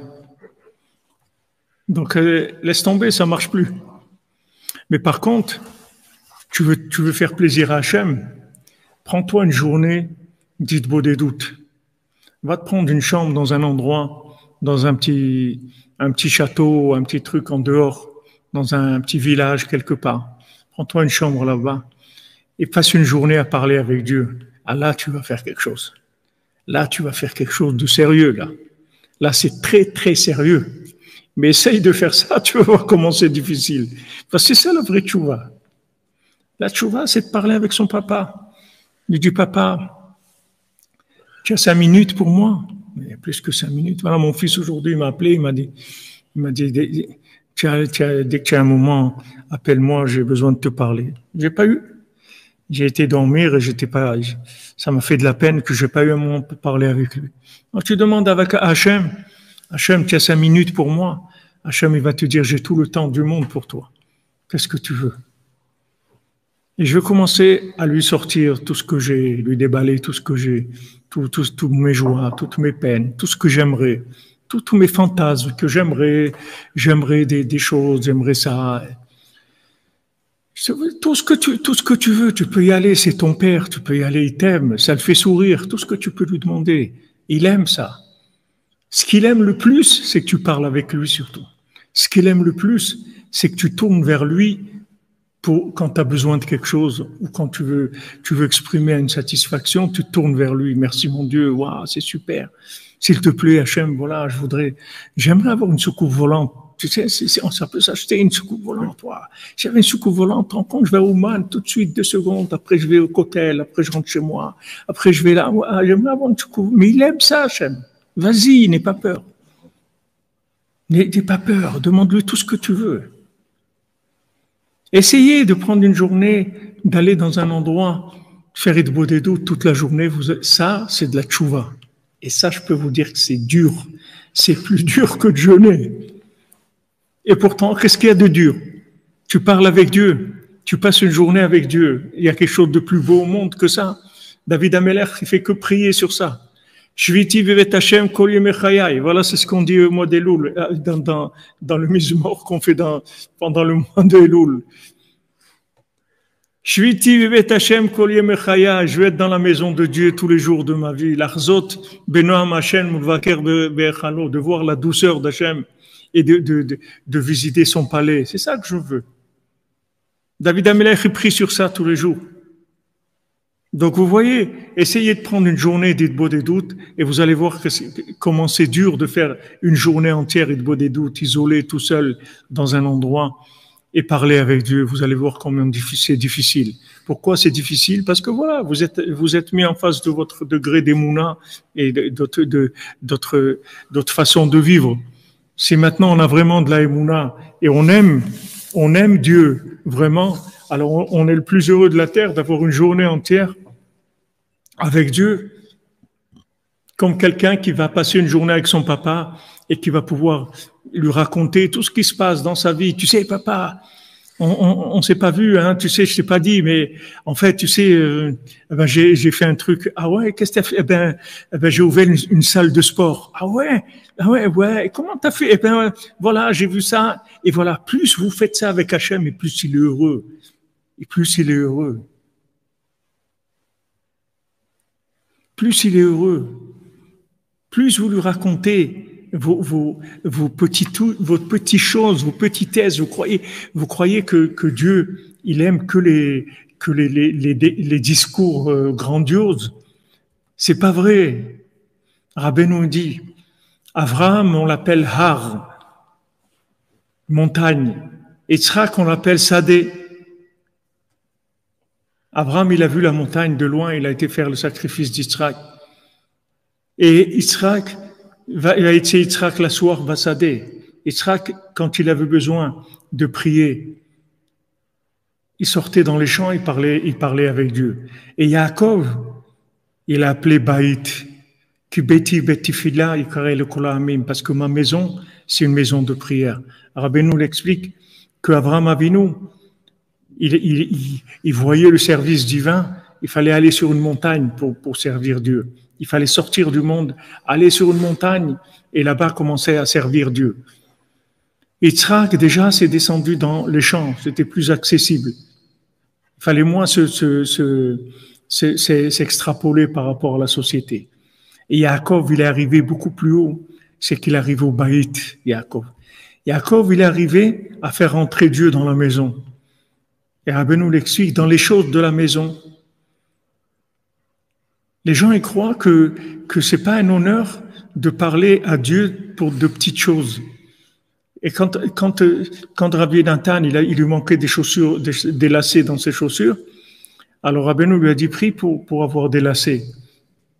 Donc, laisse tomber, ça ne marche plus. Mais par contre, tu veux faire plaisir à Hachem, prends-toi une journée, dites beau des doutes. Va te prendre une chambre dans un endroit, dans un petit château, un petit truc en dehors, dans un petit village quelque part. Prends-toi une chambre là-bas et passe une journée à parler avec Dieu. Ah là, tu vas faire quelque chose. Là, tu vas faire quelque chose de sérieux, là. Là, c'est très, très sérieux. Mais essaye de faire ça, tu vas voir comment c'est difficile. Parce que c'est ça la vraie tchouva. La tchouva, c'est de parler avec son papa. Il dit, papa, tu as 5 minutes pour moi. Il y a plus que 5 minutes. Voilà, mon fils aujourd'hui, il m'a appelé, il m'a dit, dès que tu as un moment, appelle-moi, j'ai besoin de te parler. J'ai pas eu. J'ai été dormir et ça m'a fait de la peine que j'ai pas eu un moment pour parler avec lui. Alors tu demandes avec Hachem, tu as 5 minutes pour moi. Hachem, il va te dire, j'ai tout le temps du monde pour toi. Qu'est-ce que tu veux? Et je vais commencer à lui sortir tout ce que j'ai, lui déballer tout ce que j'ai, toutes mes joies, toutes mes peines, tout ce que j'aimerais, tous mes fantasmes que j'aimerais des choses, j'aimerais ça. Tout ce que tu veux, tu peux y aller, c'est ton père, tu peux y aller, il t'aime, ça le fait sourire, tout ce que tu peux lui demander, il aime ça. Ce qu'il aime le plus, c'est que tu parles avec lui surtout. Ce qu'il aime le plus, c'est que tu tournes vers lui quand tu as besoin de quelque chose ou quand tu veux exprimer une satisfaction, tu te tournes vers lui. Merci mon Dieu, waouh, c'est super. S'il te plaît, Hachem, voilà, j'aimerais avoir une soucoupe volante. Tu sais, ça peut s'acheter une soucoupe volante. Wow. J'avais une soucoupe volante, en compte, je vais au Man tout de suite, 2 secondes. Après, je vais au cocktail. Après, je rentre chez moi. Après, je vais là. Ouais, j'aimerais avoir une soucoupe. Mais il aime ça, Hachem. Vas-y, n'aie pas peur. N'aie pas peur. Demande-lui tout ce que tu veux. Essayez de prendre une journée, d'aller dans un endroit, faire Idbo des doutes toute la journée. Ça, c'est de la tchouva. Et ça, je peux vous dire que c'est dur. C'est plus dur que de jeûner. Et pourtant, qu'est-ce qu'il y a de dur? Tu parles avec Dieu. Tu passes une journée avec Dieu. Il y a quelque chose de plus beau au monde que ça. David Ameler, il fait que prier sur ça. Shviti vevet Hashem kol yemei chayai. Voilà, c'est ce qu'on dit au mois d'Elul, dans le Mizmor qu'on fait pendant le mois d'Elul. Shviti vevet Hashem kol yemei chayai. Je vais être dans la maison de Dieu tous les jours de ma vie. L'achzot benoam Hashem mulvaker be'echalo, de voir la douceur d'Hashem et de visiter son palais. C'est ça que je veux. David Amelech prie sur ça tous les jours. Donc vous voyez, essayez de prendre une journée d'Idbo des doutes et vous allez voir comment c'est dur de faire une journée entière d'Idbo des doutes, isolé, tout seul, dans un endroit et parler avec Dieu. Vous allez voir combien c'est difficile. Pourquoi c'est difficile? Parce que voilà, vous êtes mis en face de votre degré d'émouna et d'autres façons de vivre. Si maintenant on a vraiment de la émouna et on aime Dieu vraiment, alors on est le plus heureux de la terre d'avoir une journée entière avec Dieu, comme quelqu'un qui va passer une journée avec son papa et qui va pouvoir lui raconter tout ce qui se passe dans sa vie. Tu sais, papa, on s'est pas vu, hein, tu sais, je t'ai pas dit, mais en fait, tu sais, j'ai fait un truc. Ah ouais, qu'est-ce que t'as fait? J'ai ouvert une salle de sport. Ah ouais, ouais. Et comment t'as fait? Voilà, j'ai vu ça. Et voilà, plus vous faites ça avec Hachem, et plus il est heureux. Et plus il est heureux. Plus il est heureux. Plus vous lui racontez votre petites choses, vos petitesses, vous croyez que Dieu, il aime que les discours grandioses. C'est pas vrai. Rabbeinu dit, Avraham, on l'appelle Har, montagne. Yitzhak, on l'appelle Sadeh. Abraham, il a vu la montagne de loin, il a été faire le sacrifice d'Yitzhak. Et Yitzhak, Yitzhak la soir va Sadeh. Yitzhak, quand il avait besoin de prier, il sortait dans les champs, il parlait avec Dieu. Et Yaakov, il a appelé Baït, qui beti betifila, il carré le kolamim, parce que ma maison, c'est une maison de prière. Rabbeinu l'explique que Abraham Avinu, il voyait le service divin, il fallait aller sur une montagne pour servir Dieu. Il fallait sortir du monde, aller sur une montagne et là-bas commencer à servir Dieu. Yitzhak, déjà, s'est descendu dans les champs, c'était plus accessible. Il fallait moins s'extrapoler par rapport à la société. Et Yaakov, il est arrivé beaucoup plus haut, c'est qu'il arrive au Baït, Yaakov. Yaakov, il est arrivé à faire entrer Dieu dans la maison. Et Rabbeinu l'explique, dans les choses de la maison. Les gens y croient que c'est pas un honneur de parler à Dieu pour de petites choses. Et quand Rabbi Nathan, il lui manquait des chaussures, des lacets dans ses chaussures, alors Rabbeinu lui a dit, prie pour avoir des lacets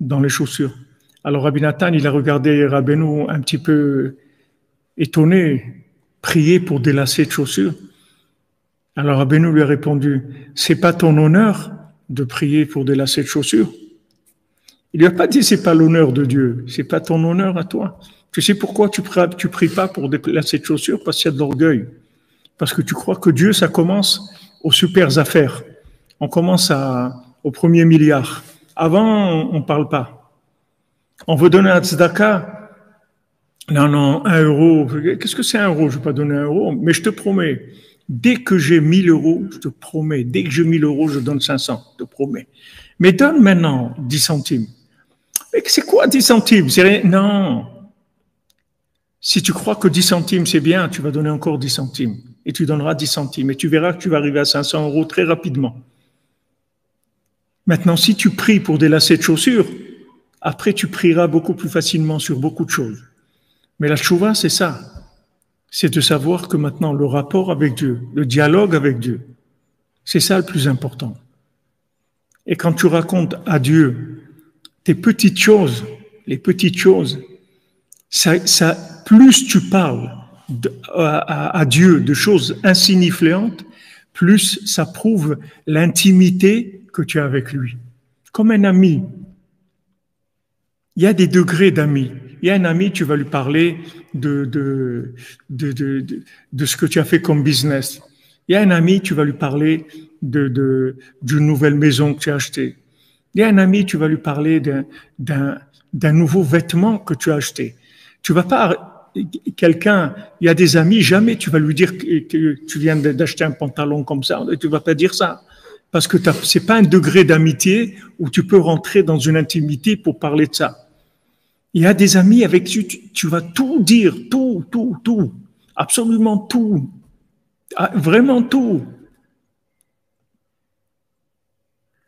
dans les chaussures. Alors Rabbi Nathan, il a regardé Rabbeinu un petit peu étonné, prier pour des lacets de chaussures. Alors Rabbeinu lui a répondu, c'est pas ton honneur de prier pour des lacets de chaussures. Il lui a pas dit, c'est pas l'honneur de Dieu, c'est pas ton honneur à toi. Tu sais pourquoi tu pries pas pour des lacets de chaussures? Parce qu'il y a de l'orgueil. Parce que tu crois que Dieu, ça commence aux super affaires. On commence au premier milliard. Avant, on parle pas. On veut donner un tzedaka. Non, 1 euro. Qu'est-ce que c'est 1 euro? Je vais pas donner 1 euro, mais je te promets. Dès que j'ai 1000 euros, je te promets, dès que j'ai 1000 euros, je donne 500, je te promets. Mais donne maintenant 10 centimes. Mais c'est quoi 10 centimes? C'est rien. Non. Si tu crois que 10 centimes c'est bien, tu vas donner encore 10 centimes. et tu donneras 10 centimes. Et tu verras que tu vas arriver à 500 € très rapidement. Maintenant, si tu pries pour des lacets de chaussures, après tu prieras beaucoup plus facilement sur beaucoup de choses. Mais la tchouva, c'est ça. C'est de savoir que maintenant, le rapport avec Dieu, le dialogue avec Dieu, c'est ça le plus important. Et quand tu racontes à Dieu tes petites choses, les petites choses, plus tu parles à Dieu de choses insignifiantes, plus ça prouve l'intimité que tu as avec lui. Comme un ami. Il y a des degrés d'amis. Il y a un ami, tu vas lui parler de ce que tu as fait comme business. Il y a un ami, tu vas lui parler d'une nouvelle maison que tu as achetée. Il y a un ami, tu vas lui parler d'un nouveau vêtement que tu as acheté. Tu vas pas, il y a des amis, jamais tu vas lui dire que tu viens d'acheter un pantalon comme ça, tu vas pas dire ça. Parce que c'est pas un degré d'amitié où tu peux rentrer dans une intimité pour parler de ça. Il y a des amis avec qui tu vas tout dire, tout, absolument tout, vraiment tout.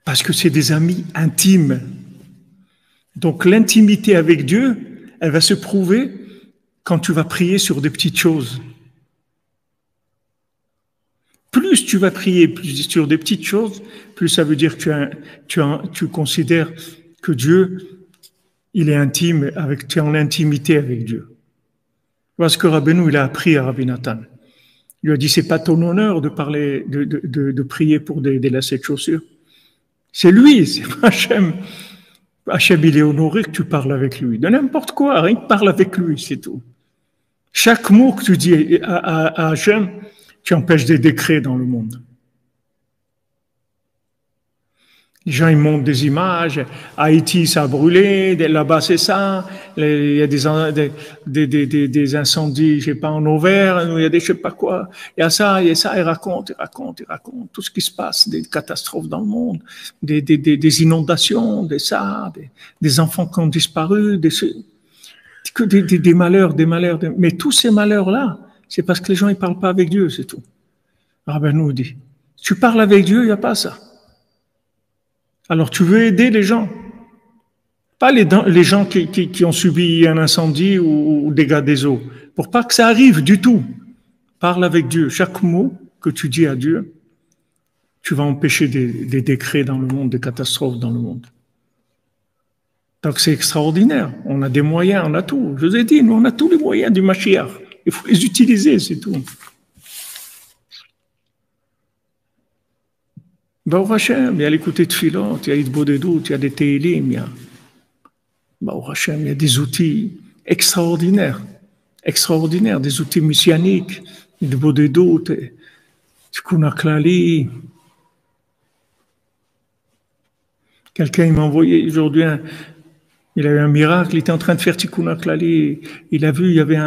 Parce que c'est des amis intimes. Donc l'intimité avec Dieu, elle va se prouver quand tu vas prier sur des petites choses. Plus tu vas prier sur des petites choses, plus ça veut dire que tu considères que Dieu, il est intime, tu es en intimité avec Dieu. Voilà ce que Rabbeinu, il a appris à Rabbi Nathan. Il lui a dit, c'est pas ton honneur de parler, de prier pour des lacets de chaussures. C'est lui, c'est pas Hachem. Hachem, il est honoré que tu parles avec lui. De n'importe quoi, rien que parle avec lui, c'est tout. Chaque mot que tu dis à Hachem, tu empêches des décrets dans le monde. Les gens, ils montrent des images. Haïti, ça a brûlé. Là-bas, c'est ça. Il y a des incendies, je sais pas, en Auvergne. Il y a des je sais pas quoi. Il y a ça. Ils racontent tout ce qui se passe, des catastrophes dans le monde, des inondations, des enfants qui ont disparu, des malheurs. Mais tous ces malheurs-là, c'est parce que les gens, ils parlent pas avec Dieu, c'est tout. Rabbi nous dit, si tu parles avec Dieu, il n'y a pas ça. Alors, tu veux aider les gens. Pas les gens qui ont subi un incendie ou dégâts des eaux. Pour pas que ça arrive du tout. Parle avec Dieu. Chaque mot que tu dis à Dieu, tu vas empêcher des décrets dans le monde, des catastrophes dans le monde. Donc, c'est extraordinaire. On a des moyens, on a tout. Je vous ai dit, nous, on a tous les moyens du Mashiach. Il faut les utiliser, c'est tout. Baruch Hashem, il y a l'écouter de Tfilot, il y a l'Itbodedut, il y a des Tehilim, Baruch Hashem, il y a des outils extraordinaires, des outils messianiques, l'Itbodedut, Tikkun HaKlali. Quelqu'un il m'a envoyé aujourd'hui, il a eu un miracle, il était en train de faire Tikkun HaKlali, il a vu, il y avait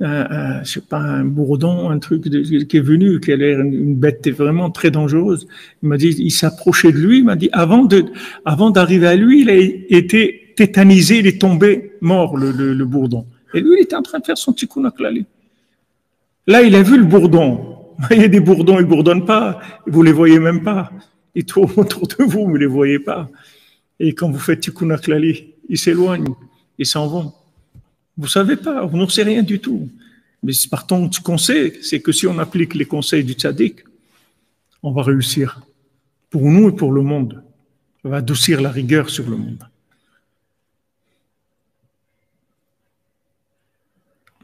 je sais pas, un bourdon, un truc qui est venu, qui a l'air une bête vraiment très dangereuse. Il m'a dit, il s'approchait de lui, il m'a dit, avant d'arriver à lui, il a été tétanisé, il est tombé mort, le bourdon. Et lui, il était en train de faire son Tikkun HaKlali. Là, il a vu le bourdon. Il y a des bourdons, ils bourdonnent pas, vous les voyez même pas. Ils tournent autour de vous, vous les voyez pas. Et quand vous faites Tikkun HaKlali, ils s'éloignent, ils s'en vont. Vous savez pas, vous n'en savez rien du tout. Mais par contre, ce qu'on sait, c'est que si on applique les conseils du tzaddik, on va réussir. Pour nous et pour le monde. Ça va adoucir la rigueur sur le monde.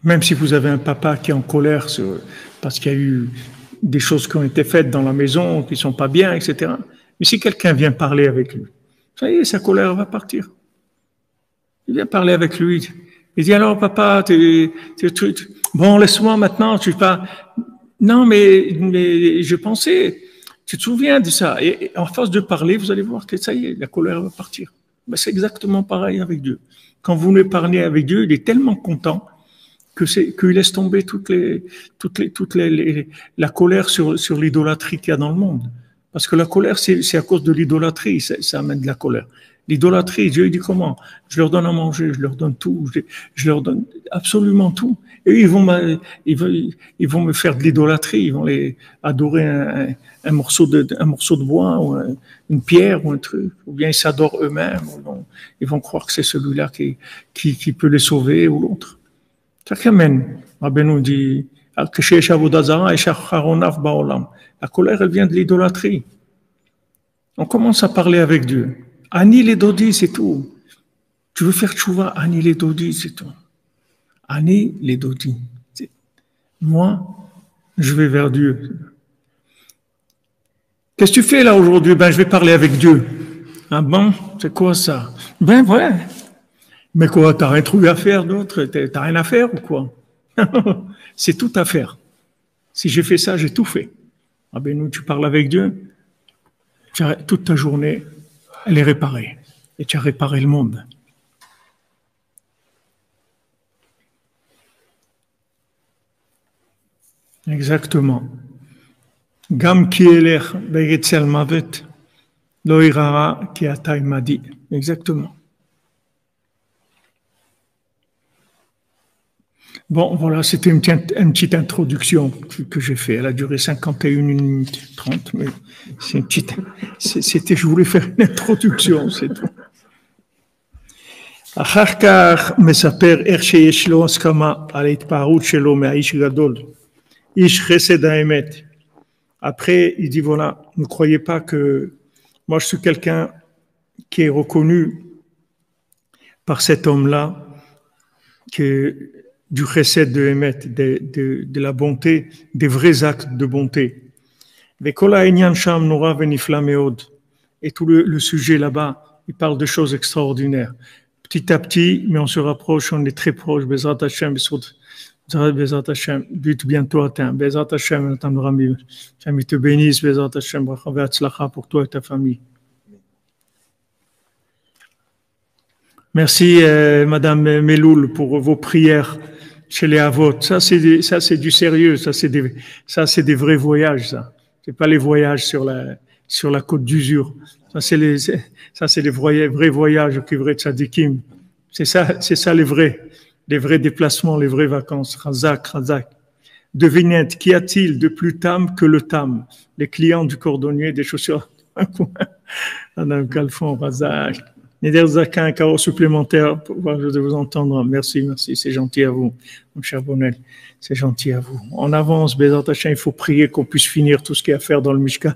Même si vous avez un papa qui est en colère parce qu'il y a eu des choses qui ont été faites dans la maison, qui ne sont pas bien, etc. Mais si quelqu'un vient parler avec lui, ça y est, sa colère va partir. Il vient parler avec lui. Il dit, alors papa, bon, laisse-moi maintenant, tu pas. Non, mais je pensais, tu te souviens de ça. Et en face de parler, vous allez voir que ça y est, la colère va partir. Ben, c'est exactement pareil avec Dieu. Quand vous le parlez avec Dieu, il est tellement content qu'il laisse tomber la colère sur l'idolâtrie qu'il y a dans le monde. Parce que la colère, c'est à cause de l'idolâtrie, ça amène de la colère. L'idolâtrie, Dieu dit comment? Je leur donne à manger, je leur donne tout, je leur donne absolument tout. Et ils vont me faire de l'idolâtrie, ils vont les adorer un morceau de bois ou une pierre ou un truc, ou bien ils s'adorent eux-mêmes, ils vont croire que c'est celui-là qui peut les sauver ou l'autre. Ça qu'amène. Rabbeinu dit, la colère, elle vient de l'idolâtrie. On commence à parler avec Dieu. Ani les dodi, c'est tout. Tu veux faire tchouva, Ani les dodi, c'est tout. Ani les dodi. Moi, je vais vers Dieu. Qu'est-ce que tu fais là aujourd'hui? Ben, je vais parler avec Dieu. Ah bon? C'est quoi ça? Ben, ouais. Mais quoi, t'as rien trouvé à faire d'autre? T'as rien à faire ou quoi? C'est tout à faire. Si j'ai fait ça, j'ai tout fait. Ah ben, nous, tu parles avec Dieu, toute ta journée, elle est réparée. Et tu as réparé le monde. Exactement. Gam ki eler begetzel mavet lo irara ki ata imadi. Exactement. Bon, voilà, c'était une petite introduction que j'ai fait. Elle a duré 51 minutes 30, mais c'est une petite. Je voulais faire une introduction, c'est tout. אחר כך מספר איך שיש לו הסכמה על ההתפארות שלו מהאיש גדול, איש חסד האמת. Après, il dit voilà, ne croyez pas que moi je suis quelqu'un qui est reconnu par cet homme-là, que du chesed de Emet, de la bonté, des vrais actes de bonté. Et tout le sujet là-bas, il parle de choses extraordinaires. Petit à petit, mais on se rapproche, on est très proche. Bezrat Hashem, Bezrat Hashem, but bientôt atteint. Bezrat Hashem, attendra mieux. Hashem te bénisse, Bezrat Hashem, bracha ve'atzlacha pour toi et ta famille. Merci, Madame Meloul, pour vos prières chez les Avot. Ça, c'est du sérieux. Ça, c'est des vrais voyages, ça. C'est pas les voyages sur la côte d'usure. Ça, c'est les vrais voyages qui vrais tzadikim. C'est ça les vrais déplacements, les vraies vacances. Razak. Devinette, qu'y a-t-il de plus tam que le tam? Les clients du cordonnier des chaussures. Madame Calfon, Razak. Neder Zaka, un carreau supplémentaire pour pouvoir de vous entendre. Merci, c'est gentil à vous, mon cher Bonnel. C'est gentil à vous. En avance, Bezrat Hashem, il faut prier qu'on puisse finir tout ce qu'il y a à faire dans le Mishkan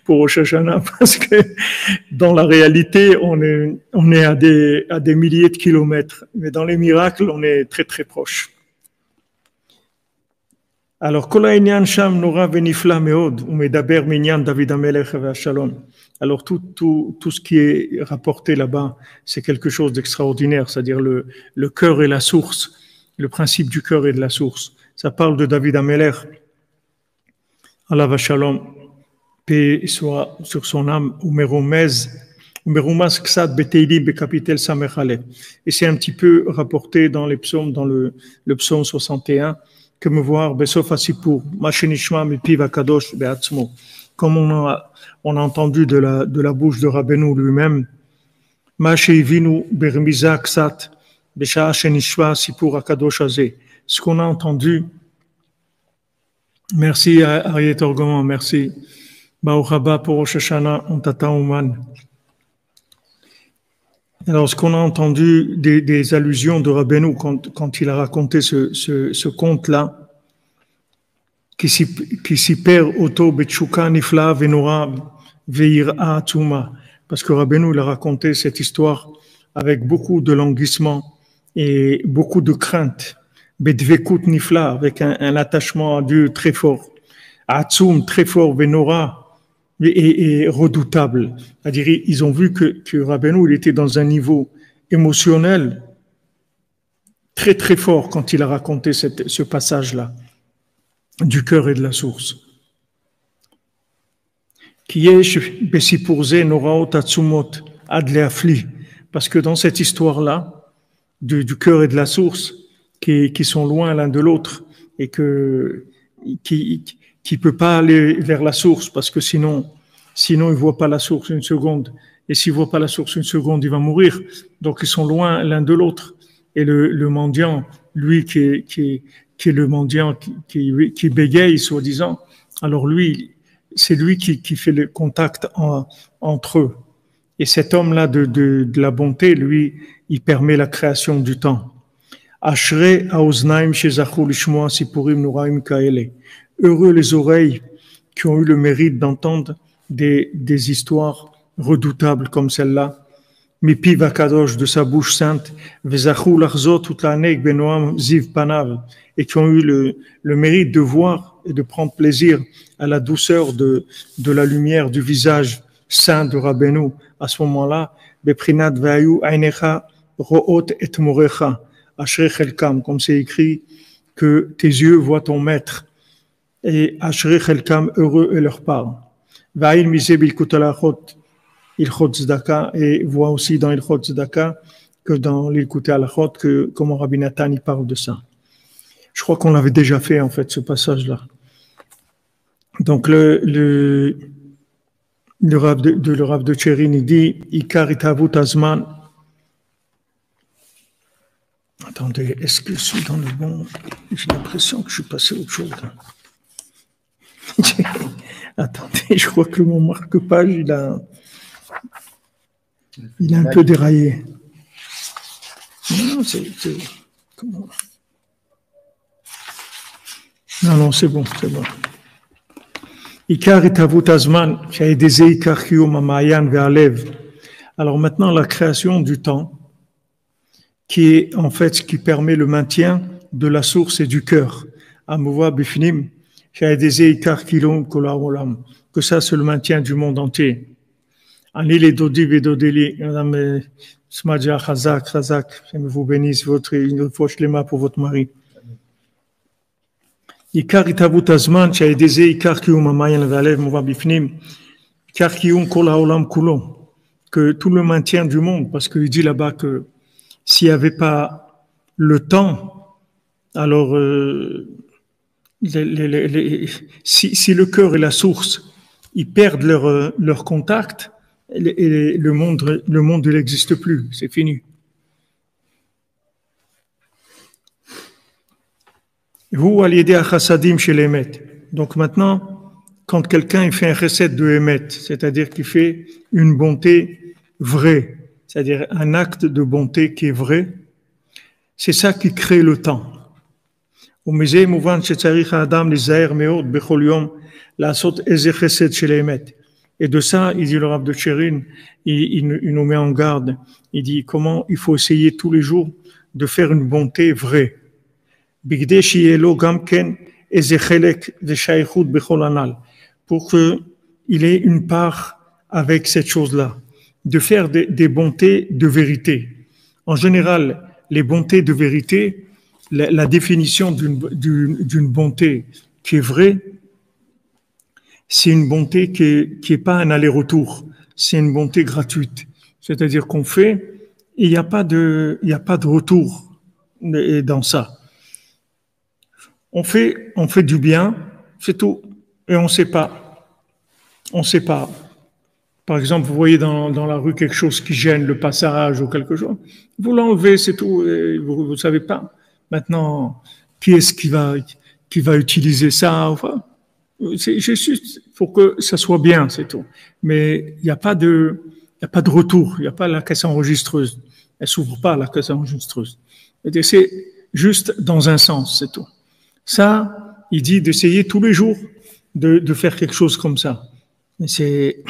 pour Rosh Hashanah, parce que dans la réalité, on est à des milliers de kilomètres, mais dans les miracles, on est très très proche. Alors, Kol ha'inyan sham nora ve'nifla meod, u'medaber minyan David HaMelech ve'ashalom. Alors, tout ce qui est rapporté là-bas, c'est quelque chose d'extraordinaire, c'est-à-dire le cœur et la source, le principe du cœur et de la source. Ça parle de David HaMelech, Allah v'ashalom, paix soit sur son âme, u'merumaz ksad beteilim bekapitel samech aleh. Et c'est un petit peu rapporté dans les psaumes, dans le psaume 61, que me voir besof asipur, machenishma mipiv akadosh beatzmo. Comme on a entendu de la bouche de Rabbeinu lui-même, Mashevinu bermiza ksat besha shenishma sipur akadosh azeh. Ce qu'on a entendu, merci à Ariet Orgoman, merci. Baruch haba pour Rosh Hashanah, on t'attend Ouman. Alors, ce qu'on a entendu des allusions de Rabbeinu quand il a raconté ce conte-là, qui s'y perd auto betchuka nifla venora veira atuma, parce que Rabbeinu il a raconté cette histoire avec beaucoup de languissement et beaucoup de crainte, bedvekut nifla, avec un attachement à Dieu très fort, atsum très fort, venora et redoutable. C'est-à-dire, ils ont vu que Rabbeinu il était dans un niveau émotionnel très très fort quand il a raconté ce passage-là du cœur et de la source. Parce que dans cette histoire-là, du cœur et de la source, qui sont loin l'un de l'autre, et qui peut pas aller vers la source, parce que sinon sinon il ne voit pas la source une seconde. Et s'il ne voit pas la source une seconde, il va mourir. Donc ils sont loin l'un de l'autre. Et le mendiant, lui qui est le mendiant qui bégaye, soi-disant, alors lui, c'est lui qui fait le contact entre eux. Et cet homme-là de la bonté, lui, il permet la création du temps. Ashrei haoznaim shezachu lishmoa sipurim noraim kaele. Heureux les oreilles qui ont eu le mérite d'entendre des histoires redoutables comme celle-là. Mipi vakadosh de sa bouche sainte, vezachu lachzot utlanek benoam ziv panav, et qui ont eu le mérite de voir et de prendre plaisir à la douceur de la lumière du visage saint de Rabbeinu. À ce moment-là, beprinat vayu ainecha root et morecha, ashrei chelkam, comme c'est écrit que tes yeux voient ton maître, et ashrei chelkam, heureux est leur part. Va'il mise bilkut alachot Ilchot Tzedaka, et voit aussi dans Ilchot Tzedaka que dans l'Ilkut Alachot, que comment Rabbi Nathan il parle de ça. Je crois qu'on l'avait déjà fait en fait ce passage-là. Donc le Rav de Tcherin il dit Ikar itavut azman. Attendez, est-ce que je suis dans le bon? J'ai l'impression que je suis passé à autre chose. Attendez, je crois que mon marque-page il a un peu déraillé. Non, comment? Non, c'est bon. Ikar itavut azman, sha'edeze ikar kiyum ha'ma'ayan ve'alev. Alors maintenant, la création du temps, qui est en fait ce qui permet le maintien de la source et du cœur. Amouva bifnim, sha'edeze ikar kiyum kol ha'olam. Que ça, c'est le maintien du monde entier. Ani les dodi vedodeli, madame Smadja Chazak, je vous bénisse une fois shlema pour votre mari. Ikar itavut azman, sha'edeze ikar kiyum ha'ma'ayan ve'alev mouva bifnim, ikar kiyum kol ha'olam kulo. Que tout le maintien du monde, parce qu'il dit là-bas que s'il n'y avait pas le temps, alors si le cœur et la source, ils perdent leur contact, et le monde il n'existe plus, c'est fini. Vous alliez à chassadim chez l'Emet. Donc maintenant, quand quelqu'un il fait un chesed de Emet, c'est-à-dire qu'il fait une bonté vraie, c'est-à-dire un acte de bonté qui est vrai, c'est ça qui crée le temps. Et de ça, il dit le Rav de Tcherin, il nous met en garde. Il dit comment il faut essayer tous les jours de faire une bonté vraie. Pour qu'il ait une part avec cette chose-là, de faire des bontés de vérité. En général, les bontés de vérité, la définition d'une bonté qui est vraie, c'est une bonté qui est pas un aller-retour, c'est une bonté gratuite. C'est-à-dire qu'on fait et il n'y a pas de retour dans ça. On fait du bien, c'est tout, et on sait pas. Par exemple, vous voyez dans la rue quelque chose qui gêne le passage ou quelque chose, vous l'enlevez, c'est tout, et vous savez pas. Maintenant, qui est-ce qui va utiliser ça? Enfin, c'est juste pour que ça soit bien, c'est tout. Mais il n'y a pas de retour, il n'y a pas la caisse enregistreuse. Elle s'ouvre pas, la caisse enregistreuse. C'est juste dans un sens, c'est tout. Ça, il dit d'essayer tous les jours de faire quelque chose comme ça. C'est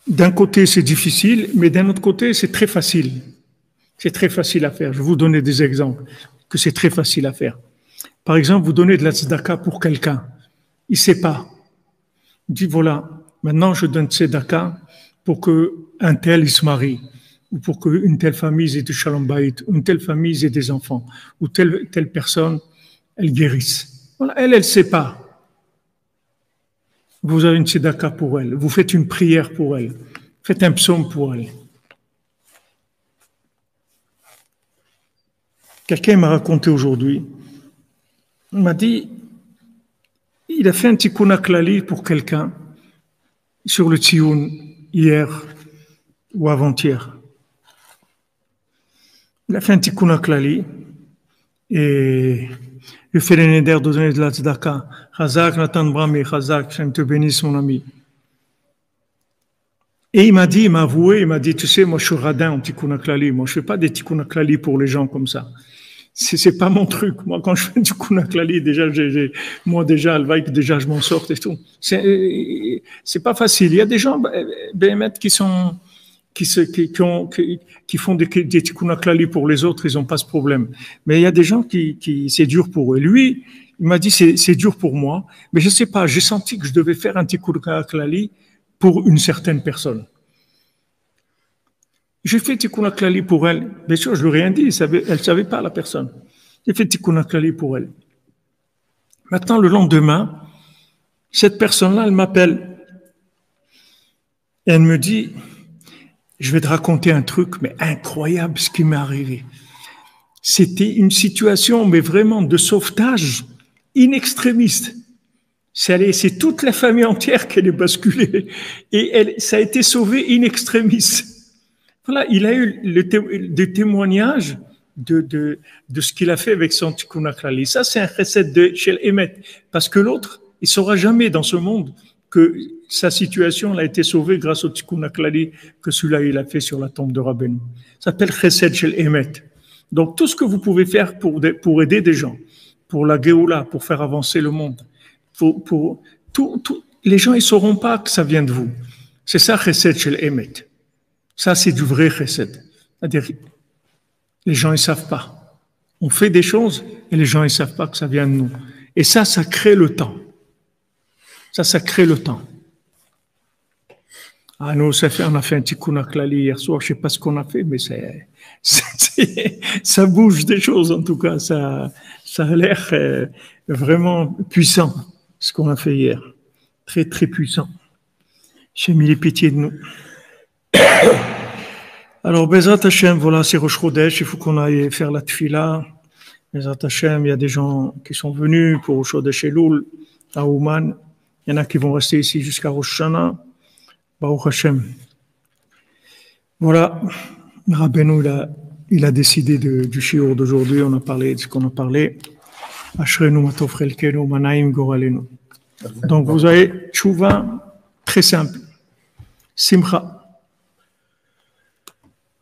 d'un côté c'est difficile, mais d'un autre côté c'est très facile. C'est très facile à faire. Je vais vous donner des exemples que c'est très facile à faire. Par exemple, vous donnez de la tzedaka pour quelqu'un. Il sait pas. Il dit voilà, maintenant je donne tzedaka pour que un tel il se marie, ou pour qu'une telle famille ait du shalom bayit, une telle famille ait des enfants, ou telle personne elle guérisse. Voilà, elle sait pas. Vous avez une tzedaka pour elle, vous faites une prière pour elle, faites un psaume pour elle. Quelqu'un m'a raconté aujourd'hui, il m'a dit, il a fait un tikkun haklali pour quelqu'un sur le Tsioun hier ou avant-hier. Il a fait un tikkun haklali et il fait les néders de donner de la tzedaka. Chazak Nathan Brami, Chazak, Shem te bénisse mon ami. Et il m'a dit, il m'a avoué, il m'a dit, tu sais, moi je suis radin en tikkun haklali, moi je fais pas des tikkun haklali pour les gens comme ça. C'est pas mon truc. Moi, quand je fais du tikkun haklali, déjà, moi déjà, déjà, je m'en sors et tout. C'est pas facile. Il y a des gens, Béhémet, qui font des tikkun haklali pour les autres, ils n'ont pas ce problème. Mais il y a des gens qui c'est dur pour eux. Lui, il m'a dit, c'est dur pour moi, mais je sais pas, j'ai senti que je devais faire un tikkun haklali pour une certaine personne. J'ai fait tikkun haklali pour elle. Bien sûr, je lui ai rien dit, elle savait pas, la personne. J'ai fait tikkun haklali pour elle. Maintenant, le lendemain, cette personne-là, elle m'appelle. Et elle me dit, je vais te raconter un truc, mais incroyable ce qui m'est arrivé. C'était une situation, mais vraiment de sauvetage in extremis. C'est toute la famille entière qui est basculée. Et ça a été sauvé in extremis. Voilà, il a eu des témoignages de ce qu'il a fait avec son tikkun haklali. Ça, c'est un chesed de Shel Emet. Parce que l'autre, il ne saura jamais dans ce monde que sa situation a été sauvée grâce au tikkun haklali que celui-là, il a fait sur la tombe de Rabbeinu. Ça s'appelle chesed Shel Emet. Donc, tout ce que vous pouvez faire pour aider des gens, pour la Géoula, pour faire avancer le monde, les gens, ils ne sauront pas que ça vient de vous. C'est ça, chesed Shel Emet. Ça, c'est du vrai chesed. C'est-à-dire, les gens, ils savent pas. On fait des choses et les gens, ils savent pas que ça vient de nous. Et ça crée le temps. Ça crée le temps. Ah, nous, on a fait un tikkun haklali hier soir. Je sais pas ce qu'on a fait, mais ça bouge des choses, en tout cas. Ça a l'air vraiment puissant, ce qu'on a fait hier. Très, très puissant. J'ai mis les pitiés de nous. Alors, Bezrat Hashem, voilà, c'est Rosh Chodesh, il faut qu'on aille faire la tfila. Bezrat Hashem, il y a des gens qui sont venus pour Rosh Chodesh Elul, à Ouman. Il y en a qui vont rester ici jusqu'à Rosh Hashanah. Baruch Hashem. Voilà, Rabbeinu, il a décidé du shiur d'aujourd'hui, on a parlé de ce qu'on a parlé. Ashrenu matov chelkenu manaim goralenu. Donc, vous avez tchouva très simple. Simcha.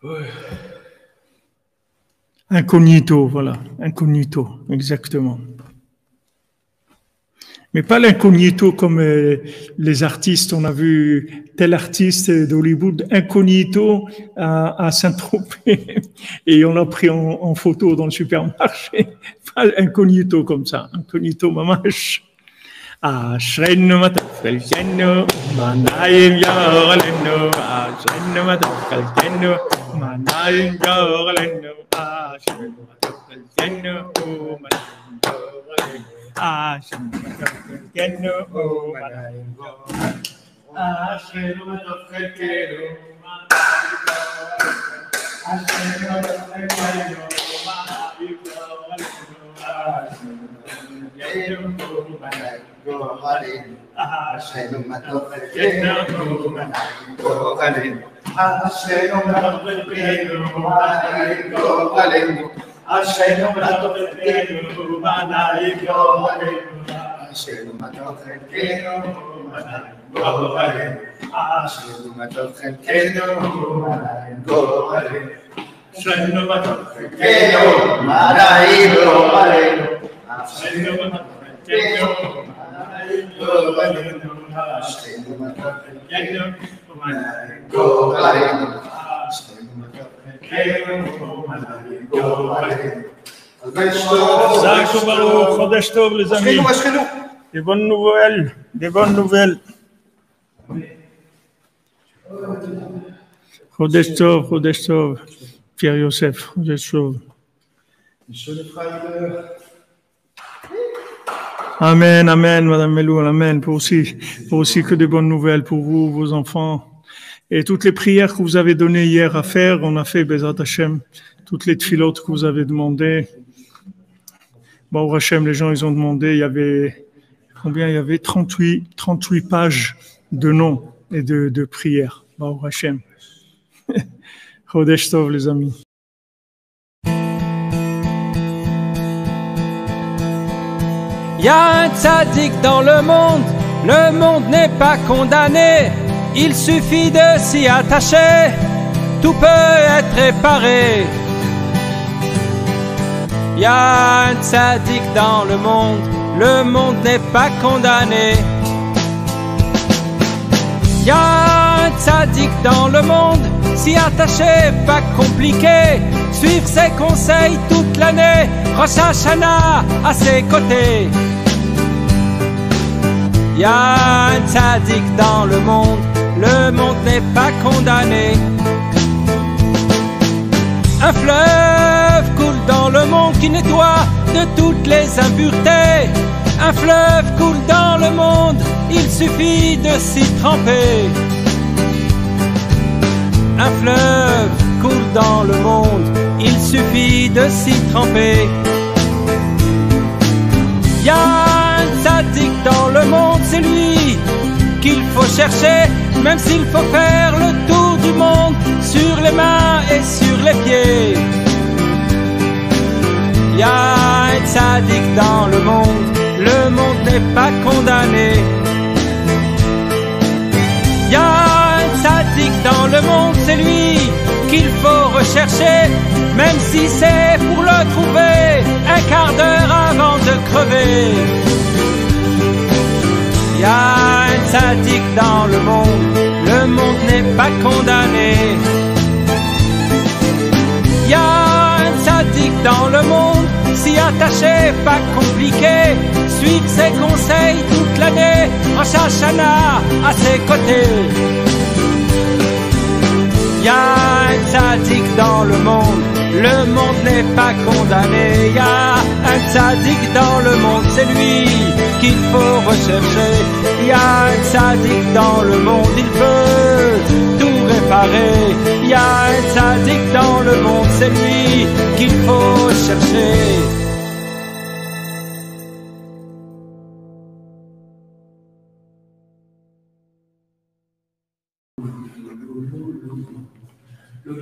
Ouais. Incognito, voilà. Incognito, exactement. Mais pas l'incognito comme les artistes. On a vu tel artiste d'Hollywood incognito à Saint-Tropez et on l'a pris en photo dans le supermarché. Pas incognito comme ça. Incognito mamash. أشرين متوكل الجنة ما نايم يغلنو أشرين متوكل الجنة ما نايم يغلنو أشرين متوكل الجنة ما نايم يغلنو أشرين متوكل الجنة ما نايم يغلنو أشرين متوكل الجنة ما نايم يغلنو أشهد ما تفكرين أشهد ما تفكرين أشهد ما تفكرين أشهد ما تفكرين أشهد ما تفكرين أشهد ما تفكرين Chodesh Tov, les amis. Des bonnes nouvelles, des bonnes nouvelles. Chodesh Tov, Pierre Yosef, Chodesh Tov. Amen, amen, Madame Meloul, amen. Pour aussi que de bonnes nouvelles pour vous, vos enfants. Et toutes les prières que vous avez données hier à faire, on a fait, Bezrat Hashem, toutes les tfilotes que vous avez demandées. Baruch Hashem, les gens, ils ont demandé, il y avait combien il y avait 38 pages de noms et de prières. Baruch Hashem. Chodesh Tov, les amis. Il y a un tzaddik dans le monde n'est pas condamné, il suffit de s'y attacher, tout peut être réparé. Il y a un tzaddik dans le monde n'est pas condamné. Il y a un tzaddik dans le monde, s'y attacher, pas compliqué, suivre ses conseils toute l'année, Rosh Hashanah à ses côtés. Il y a un tzaddik dans le monde n'est pas condamné. Un fleuve coule dans le monde qui nettoie de toutes les impuretés. Un fleuve coule dans le monde, il suffit de s'y tremper. Un fleuve coule dans le monde, il suffit de s'y tremper. Il y a un tzaddik dans le monde, c'est lui qu'il faut chercher, même s'il faut faire le tour du monde, sur les mains et sur les pieds. Il y a un tzaddik dans le monde n'est pas condamné. Il y a un tzaddik dans le monde, c'est lui qu'il faut rechercher, même si c'est pour le trouver un quart d'heure avant de crever. Il y a un tzaddik dans le monde n'est pas condamné. Il y a un tzaddik dans le monde, s'y attacher, pas compliqué, suivre ses conseils toute l'année, Rosh Hashanah à ses côtés. Il y a un tzaddik dans le monde n'est pas condamné. Il y a un tzaddik dans le monde, c'est lui qu'il faut rechercher. Il y a un tzaddik dans le monde, il peut tout réparer. Il y a un tzaddik dans le monde, c'est lui qu'il faut chercher. Le